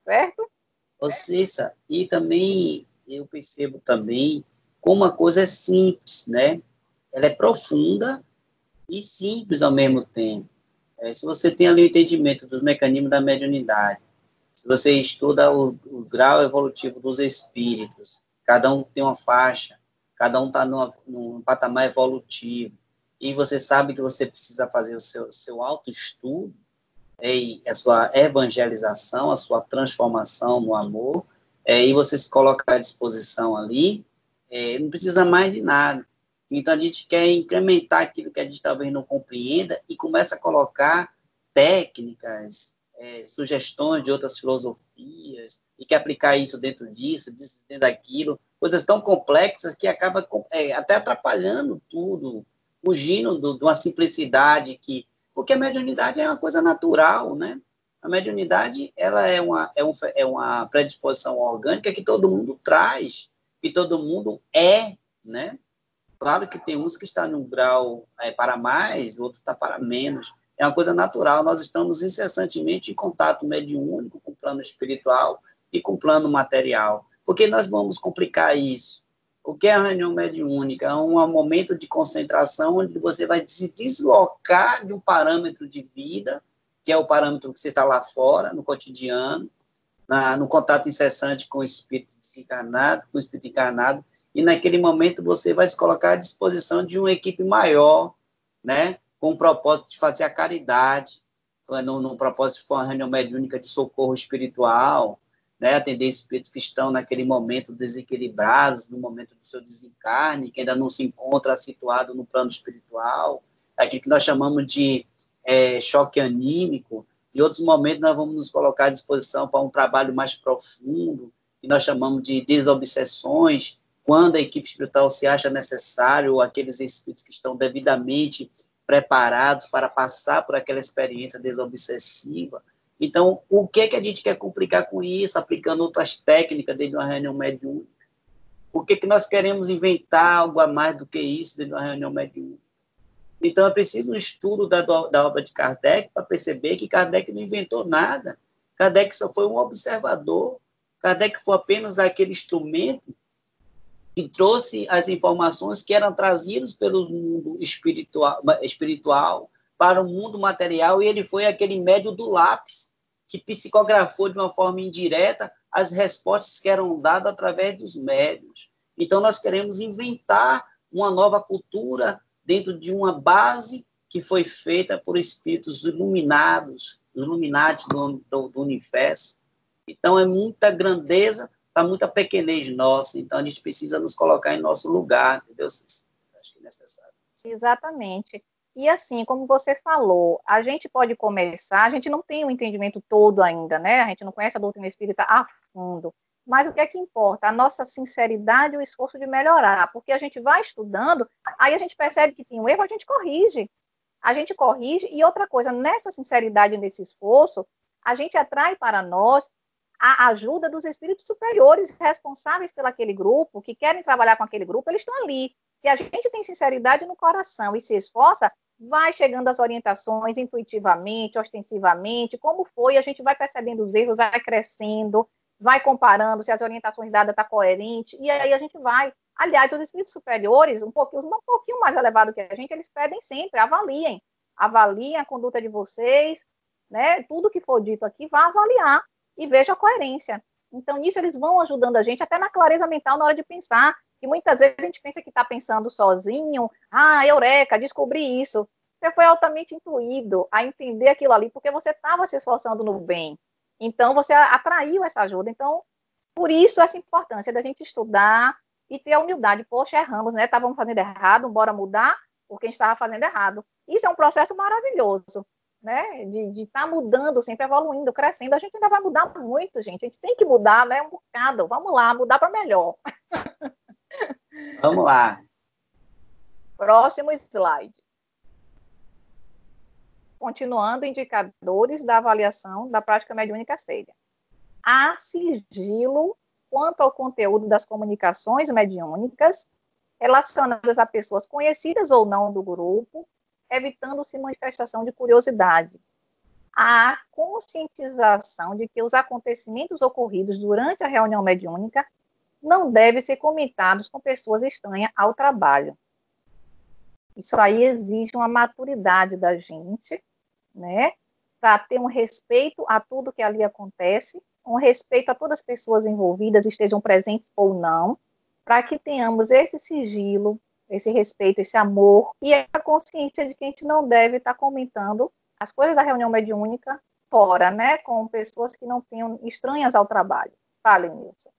certo? Ô, Cissa, e também eu percebo também como uma coisa é simples, né? Ela é profunda e simples ao mesmo tempo. Se você tem ali o entendimento dos mecanismos da mediunidade, se você estuda o grau evolutivo dos espíritos, cada um tem uma faixa, cada um está num patamar evolutivo, e você sabe que você precisa fazer o seu autoestudo, e a sua evangelização, a sua transformação no amor, e você se coloca à disposição ali, não precisa mais de nada. Então, a gente quer incrementar aquilo que a gente talvez não compreenda e começa a colocar técnicas, sugestões de outras filosofias, e quer aplicar isso dentro disso, dentro daquilo, coisas tão complexas que acaba até atrapalhando tudo, fugindo de uma simplicidade que... Porque a mediunidade é uma coisa natural, né? A mediunidade, ela é uma predisposição orgânica que todo mundo traz, que todo mundo né? Claro que tem uns que estão num grau para mais, outros está para menos. É uma coisa natural. Nós estamos incessantemente em contato mediúnico com o plano espiritual e com o plano material. Por que nós vamos complicar isso? O que é a reunião mediúnica? É um momento de concentração onde você vai se deslocar de um parâmetro de vida, que é o parâmetro que você está lá fora, no cotidiano, no contato incessante com o espírito desencarnado, com o espírito encarnado, e naquele momento você vai se colocar à disposição de uma equipe maior, né, com o propósito de fazer a caridade, no propósito de uma reunião mediúnica de socorro espiritual, né, atender espíritos que estão naquele momento desequilibrados, no momento do seu desencarne, que ainda não se encontra situado no plano espiritual, aquilo que nós chamamos de choque anímico. Em outros momentos, nós vamos nos colocar à disposição para um trabalho mais profundo, que nós chamamos de desobsessões, quando a equipe espiritual se acha necessário, ou aqueles espíritos que estão devidamente preparados para passar por aquela experiência desobsessiva. Então, o que a gente quer complicar com isso, aplicando outras técnicas dentro de uma reunião mediúnica? Por que nós queremos inventar algo a mais do que isso dentro de uma reunião mediúnica? Então, é preciso um estudo da obra de Kardec para perceber que Kardec não inventou nada. Kardec só foi um observador. Kardec foi apenas aquele instrumento que trouxe as informações que eram trazidas pelo mundo espiritual para o mundo material, e ele foi aquele médium do lápis, que psicografou de uma forma indireta as respostas que eram dadas através dos médiuns. Então, nós queremos inventar uma nova cultura dentro de uma base que foi feita por espíritos iluminados, Illuminati do universo. Então, é muita grandeza para muita pequenez nossa. Então, a gente precisa nos colocar em nosso lugar, entendeu? Acho que é necessário. Exatamente. E assim, como você falou, a gente pode começar, a gente não tem o entendimento todo ainda, né? A gente não conhece a doutrina espírita a fundo. Mas o que é que importa? A nossa sinceridade e o esforço de melhorar. Porque a gente vai estudando, aí a gente percebe que tem um erro, a gente corrige. A gente corrige. E outra coisa, nessa sinceridade, nesse esforço, a gente atrai para nós a ajuda dos espíritos superiores responsáveis pelo aquele grupo, que querem trabalhar com aquele grupo, eles estão ali. Se a gente tem sinceridade no coração e se esforça, vai chegando as orientações intuitivamente, ostensivamente, como foi, a gente vai percebendo os erros, vai crescendo, vai comparando se as orientações dadas estão coerentes, e aí a gente vai. Aliás, os espíritos superiores, um pouquinho mais elevados que a gente, eles pedem sempre, avaliem a conduta de vocês, né? Tudo que for dito aqui, vá avaliar e veja a coerência. Então, nisso eles vão ajudando a gente até na clareza mental na hora de pensar, que muitas vezes a gente pensa que está pensando sozinho, eureka, descobri isso. Você foi altamente intuído a entender aquilo ali, porque você estava se esforçando no bem. Então, você atraiu essa ajuda. Então, por isso, essa importância da gente estudar e ter a humildade. Poxa, erramos, né? Estávamos fazendo errado, bora mudar, porque a gente estava fazendo errado. Isso é um processo maravilhoso, né? De estar mudando, sempre evoluindo, crescendo. A gente ainda vai mudar muito, gente. A gente tem que mudar, né? Um bocado. Vamos lá, mudar para melhor. Vamos lá. Próximo slide. Continuando, indicadores da avaliação da prática mediúnica séria. há sigilo quanto ao conteúdo das comunicações mediúnicas relacionadas a pessoas conhecidas ou não do grupo, evitando-se manifestação de curiosidade. Há conscientização de que os acontecimentos ocorridos durante a reunião mediúnica não devem ser comentados com pessoas estranhas ao trabalho. Isso aí exige uma maturidade da gente, né, para ter um respeito a tudo que ali acontece, um respeito a todas as pessoas envolvidas, estejam presentes ou não, para que tenhamos esse sigilo, esse respeito, esse amor e a consciência de que a gente não deve estar comentando as coisas da reunião mediúnica fora, né, com pessoas que não tenham estranhas ao trabalho. Fale, Nilson.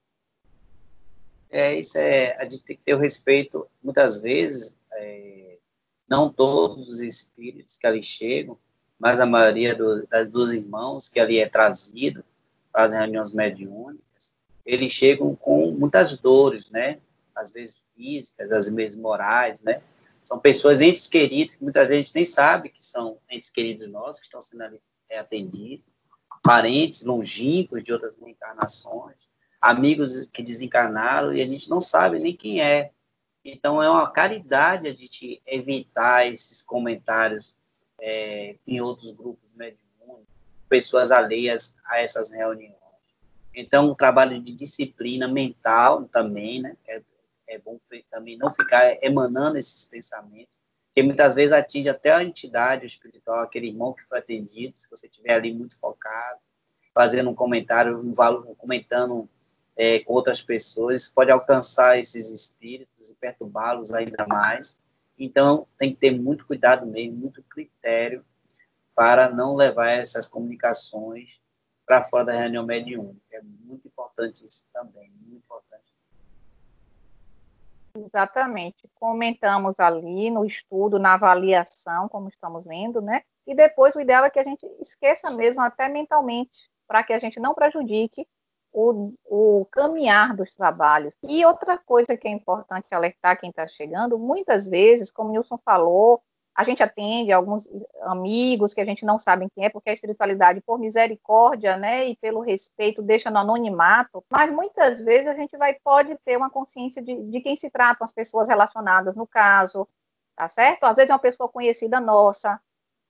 A gente tem que ter o respeito, muitas vezes, não todos os espíritos que ali chegam, mas a maioria dos irmãos que ali é trazido para as reuniões mediúnicas, eles chegam com muitas dores, né? Às vezes físicas, às vezes morais, né? São pessoas, entes queridos, que muitas vezes a gente nem sabe que são entes queridos nossos, que estão sendo ali atendidos, parentes longínquos de outras reencarnações, amigos que desencarnaram e a gente não sabe nem quem é. Então, é uma caridade a gente evitar esses comentários em outros grupos mediúnicos, pessoas alheias a essas reuniões. Então, um trabalho de disciplina mental também, né? É bom também não ficar emanando esses pensamentos, que muitas vezes atinge até a entidade espiritual, aquele irmão que foi atendido, se você estiver ali muito focado, fazendo um comentário, comentando com outras pessoas, pode alcançar esses espíritos e perturbá-los ainda mais. Então, tem que ter muito cuidado mesmo, muito critério para não levar essas comunicações para fora da reunião mediúnica. É muito importante isso também, muito importante. Exatamente. Comentamos ali no estudo, na avaliação, como estamos vendo, né? E depois o ideal é que a gente esqueça mesmo, até mentalmente, para que a gente não prejudique o caminhar dos trabalhos. E outra coisa que é importante alertar quem está chegando, muitas vezes, como o Nilson falou, a gente atende alguns amigos que a gente não sabe quem é, porque a espiritualidade, por misericórdia, né, e pelo respeito, deixa no anonimato, mas muitas vezes a gente pode ter uma consciência de quem se tratam as pessoas relacionadas no caso, tá certo? Às vezes é uma pessoa conhecida nossa,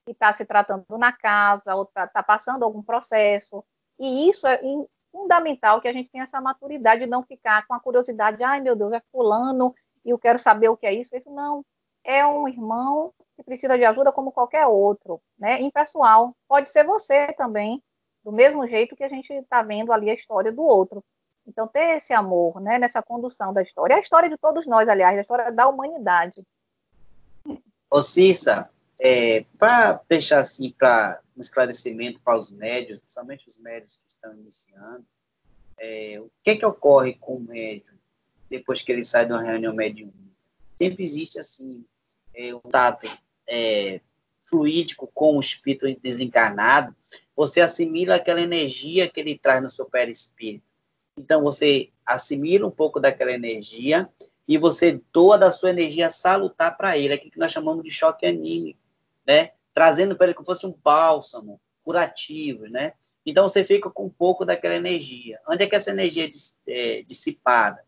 que está se tratando na casa, ou está passando algum processo, e isso é fundamental que a gente tenha essa maturidade de não ficar com a curiosidade, ai meu Deus, é fulano, e eu quero saber o que é isso. Isso não, é um irmão que precisa de ajuda como qualquer outro, né? Impessoal. Pode ser você também, do mesmo jeito que a gente está vendo ali a história do outro. Então, ter esse amor, né, nessa condução da história. É a história de todos nós, aliás, a história da humanidade. Ô, Cissa, para deixar assim, para um esclarecimento para os médios, principalmente os médios que estão iniciando, o que ocorre com o médium depois que ele sai de uma reunião mediúnica? Sempre existe assim, um tato fluídico com o espírito desencarnado, você assimila aquela energia que ele traz no seu perispírito. Então, você assimila um pouco daquela energia e você doa da sua energia salutar para ele, aquilo que nós chamamos de choque anímico, né? Trazendo para ele como se fosse um bálsamo curativo, né? Então, você fica com um pouco daquela energia. Onde é que essa energia é dissipada?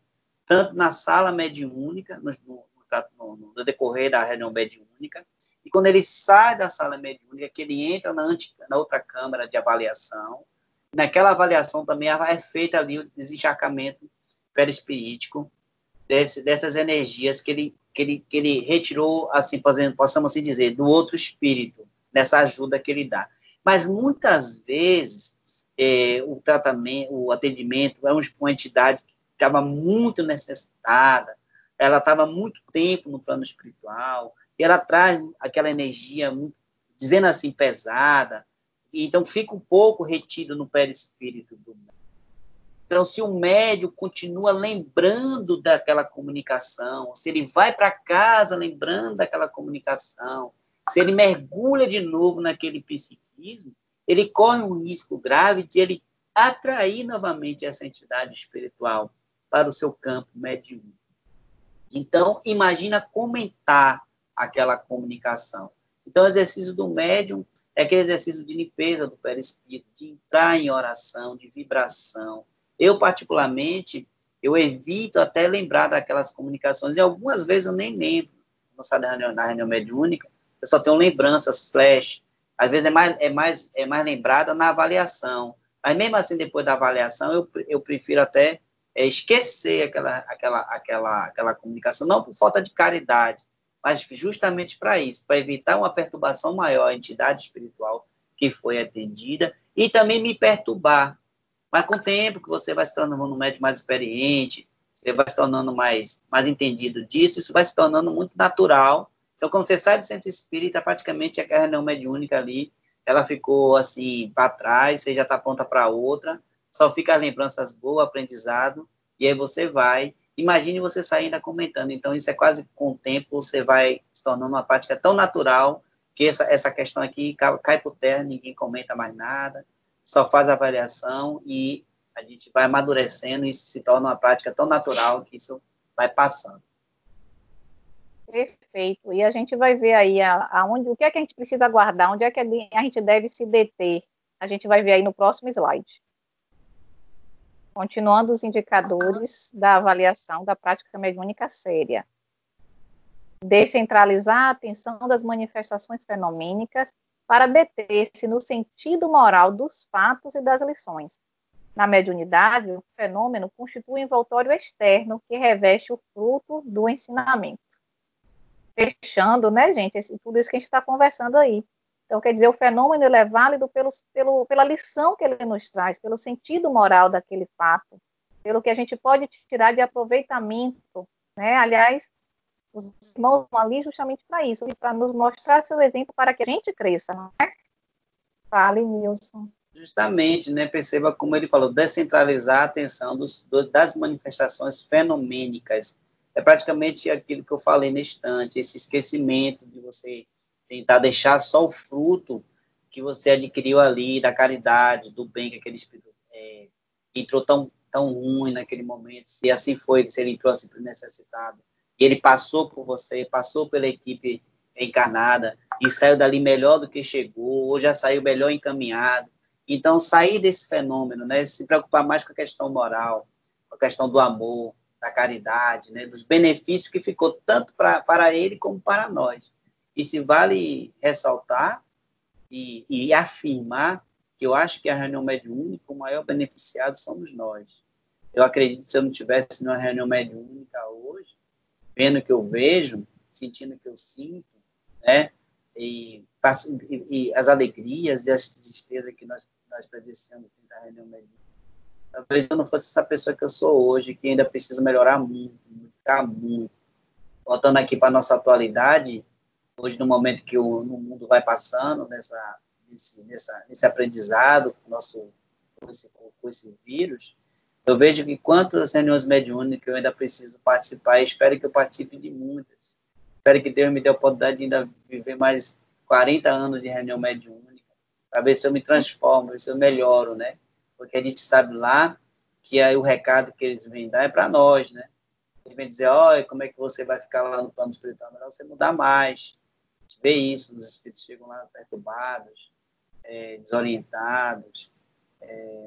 Tanto na sala mediúnica, no decorrer da reunião mediúnica, e quando ele sai da sala mediúnica, que ele entra na outra câmara de avaliação, naquela avaliação também é feito ali o desencharcamento perispirítico dessas energias que ele retirou, assim, possamos assim dizer, do outro espírito, dessa ajuda que ele dá. Mas muitas vezes o tratamento, o atendimento é uma entidade que estava muito necessitada, ela estava muito tempo no plano espiritual, e ela traz aquela energia, dizendo assim, pesada, e então fica um pouco retido no perispírito do médium. Então, se o médium continua lembrando daquela comunicação, se ele vai para casa lembrando daquela comunicação, se ele mergulha de novo naquele psiquismo, ele corre um risco grave de ele atrair novamente essa entidade espiritual para o seu campo mediúnico. Então, imagina comentar aquela comunicação. Então, o exercício do médium É aquele exercício de limpeza do perispírito, de entrar em oração, de vibração. Eu, particularmente, eu evito até lembrar daquelas comunicações, e algumas vezes eu nem lembro. Na reunião mediúnica, eu só tenho lembranças, flash. Às vezes é mais lembrada na avaliação. Mas mesmo assim, depois da avaliação, eu prefiro até esquecer aquela comunicação, não por falta de caridade, mas justamente para isso, para evitar uma perturbação maior à entidade espiritual que foi atendida e também me perturbar. Mas com o tempo que você vai se tornando um médico mais experiente, você vai se tornando mais entendido disso, isso vai se tornando muito natural. Então, quando você sai do centro espírita, praticamente a reunião mediúnica ali, ela ficou assim, para trás, você já está pronta para outra, só fica as lembranças boas, aprendizado, e aí você vai. Imagine você saindo comentando. Então, isso é quase com o tempo, você vai se tornando uma prática tão natural, que essa questão aqui cai por terra, ninguém comenta mais nada, só faz a avaliação e a gente vai amadurecendo e se torna uma prática tão natural que isso vai passando. Perfeito. E a gente vai ver aí o que é que a gente precisa guardar, onde é que a gente deve se deter. A gente vai ver aí no próximo slide. Continuando os indicadores da avaliação da prática mediúnica séria. Descentralizar a atenção das manifestações fenomênicas para deter-se no sentido moral dos fatos e das lições. Na mediunidade, o fenômeno constitui um envoltório externo que reveste o fruto do ensinamento. Fechando, né, gente, tudo isso que a gente está conversando aí. Então, quer dizer, o fenômeno ele é válido pela lição que ele nos traz, pelo sentido moral daquele fato, pelo que a gente pode tirar de aproveitamento, né? Aliás, os irmãos estão ali justamente para isso, para nos mostrar seu exemplo para que a gente cresça, não é? Fale, Nilson. Justamente, né, perceba como ele falou, descentralizar a atenção das manifestações fenomênicas. É praticamente aquilo que eu falei na estante, esse esquecimento de você tentar deixar só o fruto que você adquiriu ali, da caridade, do bem que aquele espírito entrou tão ruim naquele momento, se assim foi, se ele entrou assim necessitado, e ele passou por você, passou pela equipe encarnada, e saiu dali melhor do que chegou, ou já saiu melhor encaminhado. Então, sair desse fenômeno, né, se preocupar mais com a questão moral, com a questão do amor, da caridade, né, dos benefícios que ficou tanto para ele como para nós. E se vale ressaltar e afirmar que eu acho que a reunião mediúnica, o maior beneficiado somos nós. Eu acredito que se eu não tivesse numa reunião mediúnica hoje, vendo o que eu vejo, sentindo o que eu sinto, né, e as alegrias e as tristezas que nós presenciamos na reunião mediúnica, talvez eu não fosse essa pessoa que eu sou hoje, que ainda preciso melhorar muito, modificar muito. Voltando aqui para a nossa atualidade, hoje, no momento que o mundo vai passando, nesse aprendizado com esse vírus, eu vejo que quantas reuniões mediúnicas eu ainda preciso participar, e espero que eu participe de muitas. Espero que Deus me dê a oportunidade de ainda viver mais 40 anos de reunião mediúnica, para ver se eu me transformo, ver se eu melhoro, né? Porque a gente sabe lá que aí o recado que eles vêm dar é para nós, né? Ele vem dizer, olha, como é que você vai ficar lá no plano espiritual? Melhor você mudar mais. A gente vê isso, os espíritos chegam lá perturbados, desorientados.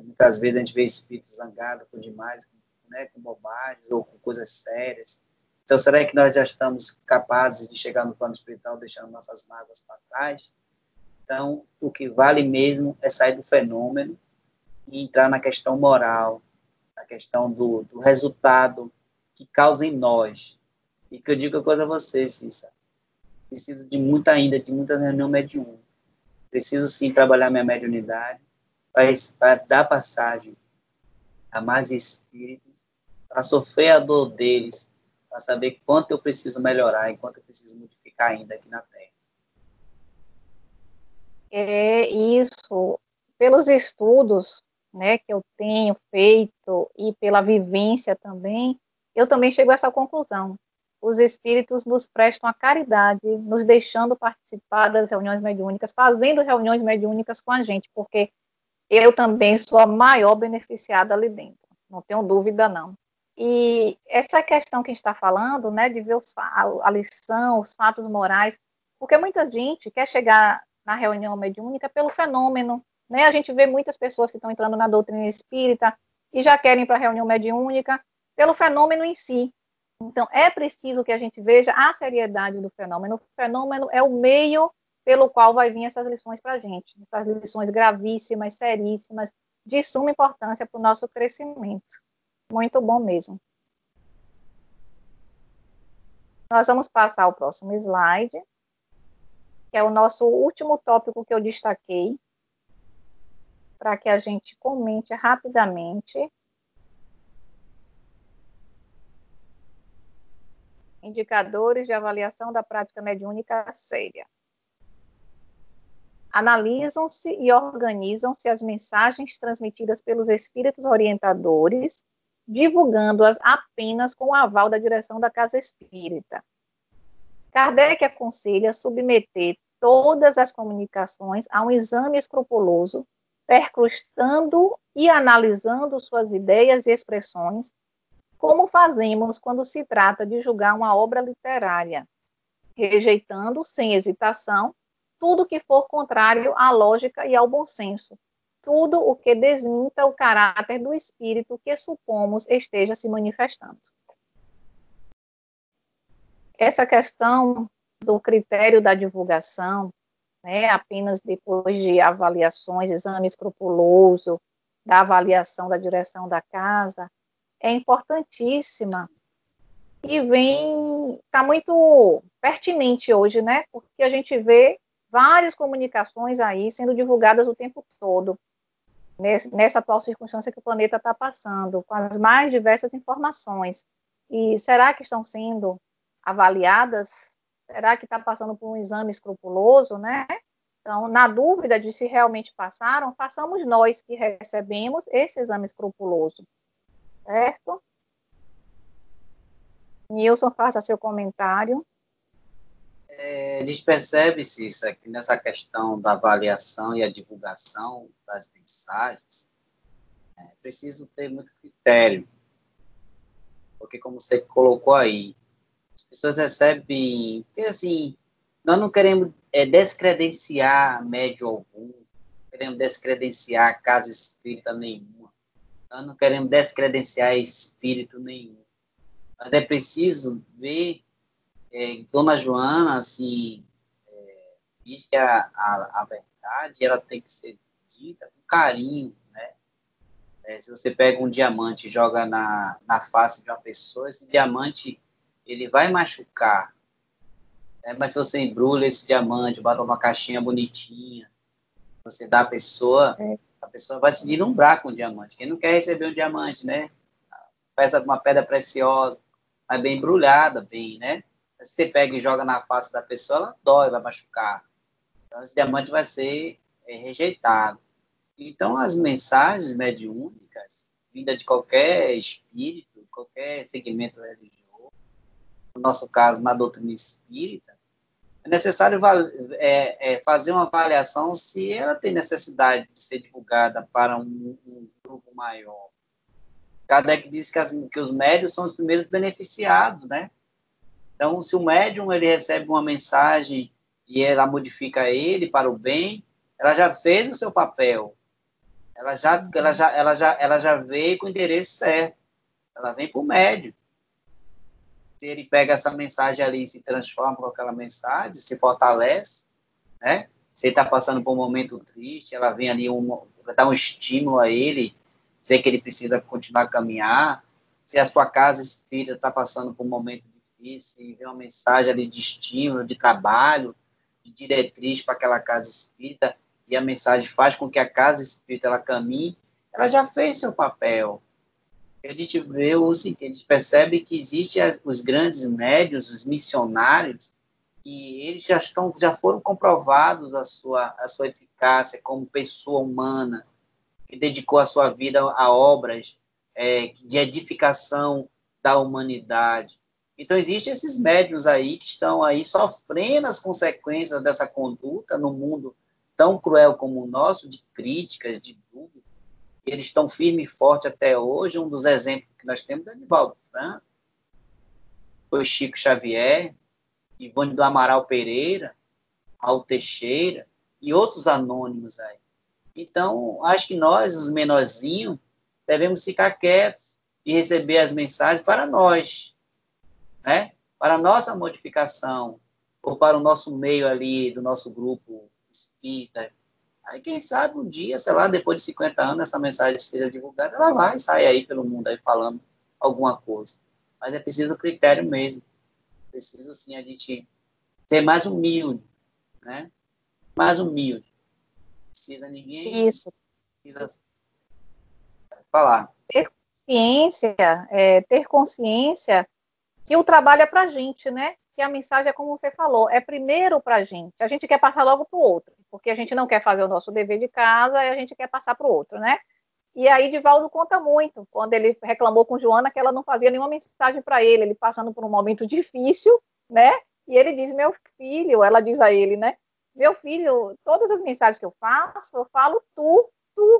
Muitas vezes a gente vê espíritos zangados por demais, né, com bobagens ou com coisas sérias. Então, será que nós já estamos capazes de chegar no plano espiritual deixando nossas mágoas para trás? Então, o que vale mesmo é sair do fenômeno e entrar na questão moral, na questão do resultado que causa em nós. E que eu digo uma coisa a você, Cissa, preciso de muita reunião mediúnica. Preciso, sim, trabalhar minha mediunidade para dar passagem a mais espíritos, para sofrer a dor deles, para saber quanto eu preciso melhorar e quanto eu preciso modificar ainda aqui na Terra. É isso, pelos estudos, né, que eu tenho feito e pela vivência também, eu também chego a essa conclusão. Os espíritos nos prestam a caridade, nos deixando participar das reuniões mediúnicas, fazendo reuniões mediúnicas com a gente, porque eu também sou a maior beneficiada ali dentro, não tenho dúvida, não. E essa questão que a gente está falando, né, de ver a lição, os fatos morais, porque muita gente quer chegar na reunião mediúnica pelo fenômeno, né? A gente vê muitas pessoas que estão entrando na doutrina espírita e já querem ir para a reunião mediúnica pelo fenômeno em si. Então, é preciso que a gente veja a seriedade do fenômeno. O fenômeno é o meio pelo qual vai vir essas lições para a gente, essas lições gravíssimas, seríssimas, de suma importância para o nosso crescimento. Muito bom mesmo. Nós vamos passar ao próximo slide, que é o nosso último tópico que eu destaquei, para que a gente comente rapidamente. Indicadores de avaliação da prática mediúnica séria. Analisam-se e organizam-se as mensagens transmitidas pelos espíritos orientadores, divulgando-as apenas com o aval da direção da Casa Espírita. Kardec aconselha submeter todas as comunicações a um exame escrupuloso, percrustando e analisando suas ideias e expressões, como fazemos quando se trata de julgar uma obra literária, rejeitando, sem hesitação, tudo que for contrário à lógica e ao bom senso, tudo o que desminta o caráter do espírito que supomos esteja se manifestando. Essa questão do critério da divulgação, né, apenas depois de avaliações, exame escrupuloso, da avaliação da direção da casa, é importantíssima e está muito pertinente hoje, né? Porque a gente vê várias comunicações aí sendo divulgadas o tempo todo, nessa atual circunstância que o planeta está passando, com as mais diversas informações. E será que estão sendo avaliadas? Será que está passando por um exame escrupuloso, né? Então, na dúvida de se realmente passaram, façamos nós que recebemos esse exame escrupuloso, certo? Nilson, faça seu comentário. Percebe-se isso aqui nessa questão da avaliação e a divulgação das mensagens. É preciso ter muito critério, porque como você colocou aí, as pessoas recebem, porque assim, nós não queremos descredenciar médium algum, não queremos descredenciar casa espírita nenhuma, nós não queremos descredenciar espírito nenhum, mas é preciso ver. Dona Joana, assim, diz que a verdade ela tem que ser dita com carinho, né? Se você pega um diamante e joga na face de uma pessoa, esse diamante ele vai machucar, né? Mas se você embrulha esse diamante, bota uma caixinha bonitinha, você dá a pessoa vai se deslumbrar com o diamante. Quem não quer receber um diamante, né? Uma pedra preciosa, mas bem embrulhada, bem, né? Se você pega e joga na face da pessoa, ela dói, vai machucar. Então, esse diamante vai ser rejeitado. Então, as mensagens mediúnicas, vinda de qualquer espírito, qualquer segmento religioso, no nosso caso, na doutrina espírita, é necessário fazer uma avaliação se ela tem necessidade de ser divulgada para um grupo maior. Kardec diz que os médiuns são os primeiros beneficiados, né? Então, se o médium ele recebe uma mensagem e ela modifica ele para o bem, ela já fez o seu papel. Ela já veio com o endereço certo. Ela vem para o médium. Se ele pega essa mensagem ali e se transforma com aquela mensagem, se fortalece, né? Se ele está passando por um momento triste, ela vem ali, dá um estímulo a ele, vê que ele precisa continuar a caminhar. Se a sua casa espírita está passando por um momento difícil, e vê uma mensagem ali de estímulo, de trabalho, de diretriz para aquela casa espírita, e a mensagem faz com que a casa espírita ela caminhe, ela já fez seu papel. A gente vê a gente percebe que existem os grandes médiuns, os missionários, que eles já foram comprovados a sua eficácia como pessoa humana, que dedicou a sua vida a obras de edificação da humanidade. Então, existem esses médiuns aí que estão aí sofrendo as consequências dessa conduta no mundo tão cruel como o nosso, de críticas, de dúvidas. Eles estão firmes e fortes até hoje. Um dos exemplos que nós temos é Nivaldo Franco, foi Chico Xavier, Ivone do Amaral Pereira, Raul Teixeira. e outros anônimos aí. Então, acho que nós, os menorzinhos, devemos ficar quietos e receber as mensagens para nós, né? Para a nossa modificação, ou para o nosso meio ali, do nosso grupo espírita. Aí, quem sabe, um dia, sei lá, depois de 50 anos, essa mensagem seja divulgada, ela vai sair aí pelo mundo aí falando alguma coisa. Mas é preciso critério mesmo. Preciso, sim, a gente ser mais humilde, né? Mais humilde. Precisa ninguém... Isso. Precisa falar. Ter consciência que o trabalho é para a gente, né? Que a mensagem é como você falou, é primeiro para a gente. A gente quer passar logo para o outro, porque a gente não quer fazer o nosso dever de casa e a gente quer passar para o outro, né? E aí Divaldo conta muito, quando ele reclamou com Joana que ela não fazia nenhuma mensagem para ele passando por um momento difícil, né? E ele diz, meu filho, ela diz a ele, né? Meu filho, todas as mensagens que eu faço, eu falo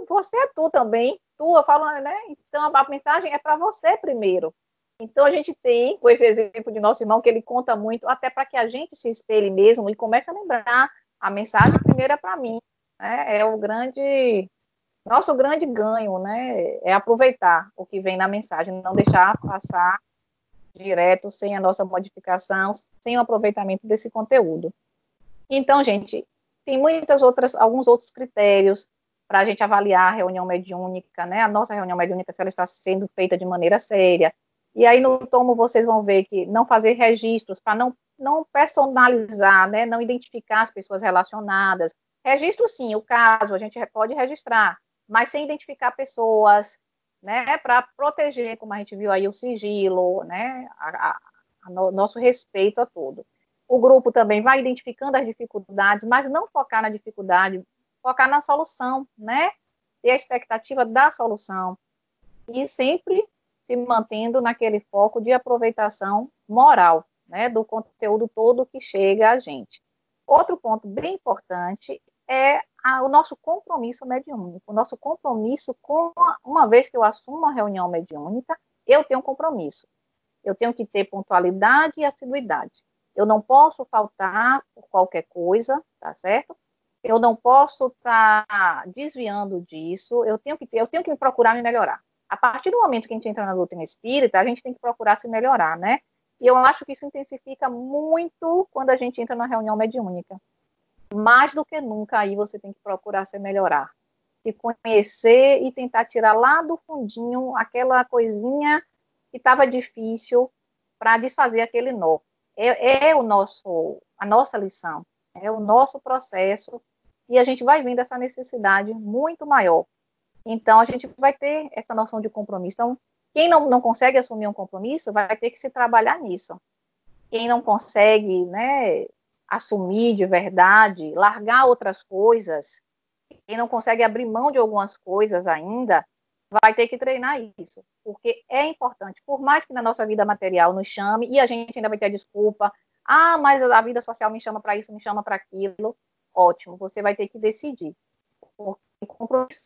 você é tu também, eu falo, né? Então a mensagem é para você primeiro. Então a gente tem, com esse exemplo de nosso irmão, que ele conta muito, até para que a gente se espelhe mesmo e comece a lembrar, a mensagem primeiro é para mim, né? É nosso grande ganho, né? É aproveitar o que vem na mensagem, não deixar passar direto, sem a nossa modificação, sem o aproveitamento desse conteúdo. Então, gente, tem alguns outros critérios para a gente avaliar a reunião mediúnica, né? A nossa reunião mediúnica, se ela está sendo feita de maneira séria. E aí, no tomo, vocês vão ver que não fazer registros para não personalizar, né? Não identificar as pessoas relacionadas. Registro, sim, o caso, a gente pode registrar, mas sem identificar pessoas, né? Para proteger, como a gente viu aí, o sigilo, né? Nosso respeito a tudo. O grupo também vai identificando as dificuldades, mas não focar na dificuldade, focar na solução, né? Ter a expectativa da solução. E sempre se mantendo naquele foco de aproveitação moral, né? Do conteúdo todo que chega a gente. Outro ponto bem importante é o nosso compromisso mediúnico. O nosso compromisso uma vez que eu assumo a reunião mediúnica, eu tenho um compromisso. Eu tenho que ter pontualidade e assiduidade. Eu não posso faltar por qualquer coisa, tá certo? Eu não posso estar desviando disso. Eu tenho que me procurar me melhorar. A partir do momento que a gente entra na doutrina espírita, a gente tem que procurar se melhorar, né? E eu acho que isso intensifica muito quando a gente entra na reunião mediúnica. Mais do que nunca, aí você tem que procurar se melhorar. Se conhecer e tentar tirar lá do fundinho aquela coisinha que estava difícil para desfazer aquele nó. A nossa lição, é o nosso processo, e a gente vai vendo essa necessidade muito maior. Então, a gente vai ter essa noção de compromisso. Então, quem não consegue assumir um compromisso, vai ter que se trabalhar nisso. Quem não consegue, né, assumir de verdade, largar outras coisas, quem não consegue abrir mão de algumas coisas ainda, vai ter que treinar isso, porque é importante, por mais que na nossa vida material nos chame, e a gente ainda vai ter a desculpa, mas a vida social me chama para isso, me chama para aquilo, ótimo, você vai ter que decidir, porque o compromisso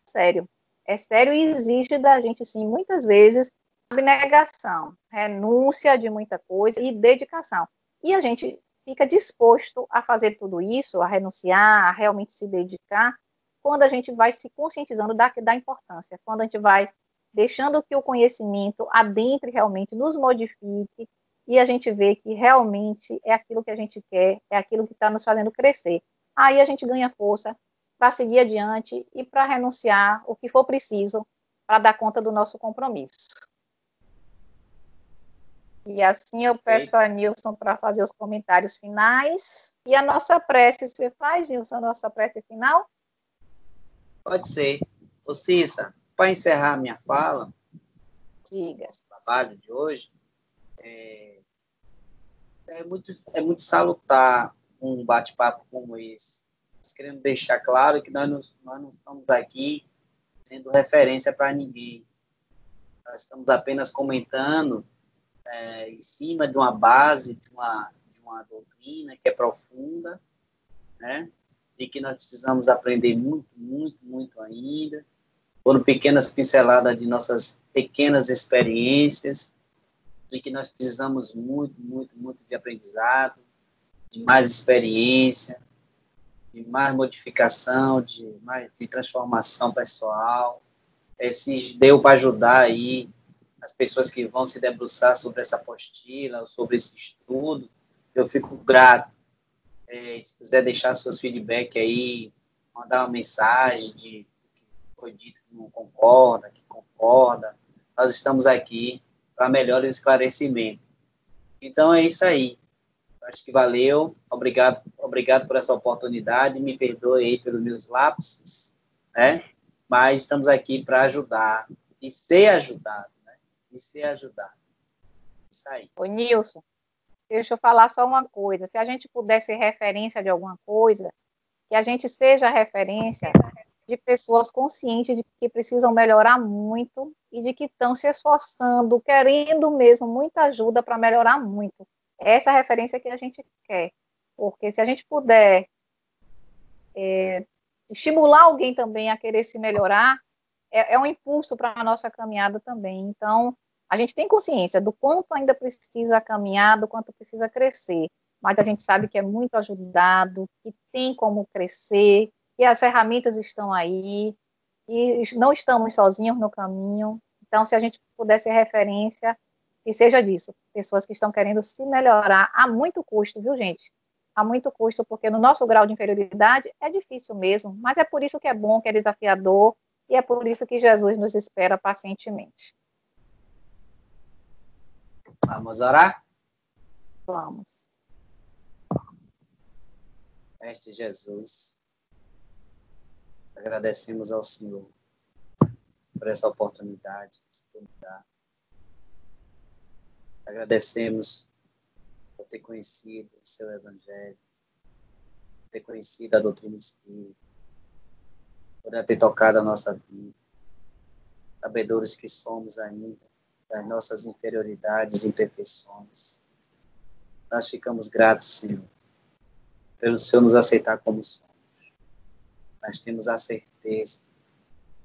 é sério e exige da gente, sim, muitas vezes, abnegação, renúncia de muita coisa e dedicação, e a gente fica disposto a fazer tudo isso, a renunciar, a realmente se dedicar, quando a gente vai se conscientizando da importância, quando a gente vai deixando que o conhecimento adentre realmente, nos modifique, e a gente vê que realmente é aquilo que a gente quer, é aquilo que está nos fazendo crescer. Aí a gente ganha força para seguir adiante e para renunciar o que for preciso para dar conta do nosso compromisso. E assim eu peço a Nilson para fazer os comentários finais. E a nossa prece, você faz, Nilson, a nossa prece final? Pode ser. Ô, Cissa, para encerrar a minha fala, diga, nosso trabalho de hoje, é muito salutar um bate-papo como esse. Nós queremos deixar claro que nós não estamos aqui sendo referência para ninguém. Nós estamos apenas comentando em cima de uma base, de uma doutrina que é profunda, né? E que nós precisamos aprender muito, muito, muito ainda. Foram pequenas pinceladas de nossas pequenas experiências, e que nós precisamos muito, muito, muito de aprendizado, de mais experiência, mais modificação, de transformação pessoal. Se deu para ajudar aí as pessoas que vão se debruçar sobre essa apostila, sobre esse estudo, eu fico grato. Se quiser deixar seus feedback aí, mandar uma mensagem de que foi dito que não concorda, que concorda, nós estamos aqui para melhor esclarecimento. Então, é isso aí. Acho que valeu. Obrigado por essa oportunidade. Me perdoe aí pelos meus lapsos, né? Mas estamos aqui para ajudar e ser ajudado, né? E ser ajudado. Isso aí. Ô, Nilson, deixa eu falar só uma coisa. Se a gente puder ser referência de alguma coisa, que a gente seja referência de pessoas conscientes de que precisam melhorar muito e de que estão se esforçando, querendo mesmo muita ajuda para melhorar muito. Essa é a referência que a gente quer. Porque se a gente puder estimular alguém também a querer se melhorar, é um impulso para a nossa caminhada também. Então, a gente tem consciência do quanto ainda precisa caminhar, do quanto precisa crescer, mas a gente sabe que é muito ajudado, que tem como crescer, que as ferramentas estão aí, e não estamos sozinhos no caminho. Então, se a gente puder ser referência, que seja disso, pessoas que estão querendo se melhorar a muito custo, viu, gente? A muito custo, porque no nosso grau de inferioridade é difícil mesmo, mas é por isso que é bom, que é desafiador, e é por isso que Jesus nos espera pacientemente. Vamos orar? Vamos. Mestre Jesus, agradecemos ao Senhor por essa oportunidade que você nos dá. Agradecemos por ter conhecido o seu Evangelho, por ter conhecido a doutrina espírita, por ter tocado a nossa vida, sabedores que somos ainda das nossas inferioridades e imperfeições. Nós ficamos gratos, Senhor, pelo Senhor nos aceitar como somos. Nós temos a certeza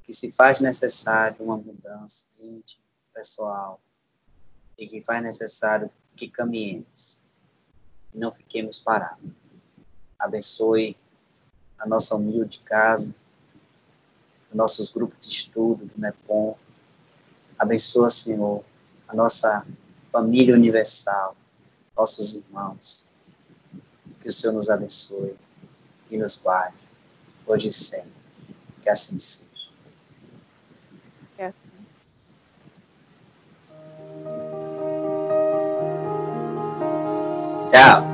que se faz necessário uma mudança íntima, pessoal, e que faz necessário que caminhemos e não fiquemos parados. Abençoe a nossa humilde casa, nossos grupos de estudo do NEPOM. Abençoa, Senhor, a nossa família universal, nossos irmãos. Que o Senhor nos abençoe e nos guarde, hoje e sempre. Que assim seja. É assim. Tchau.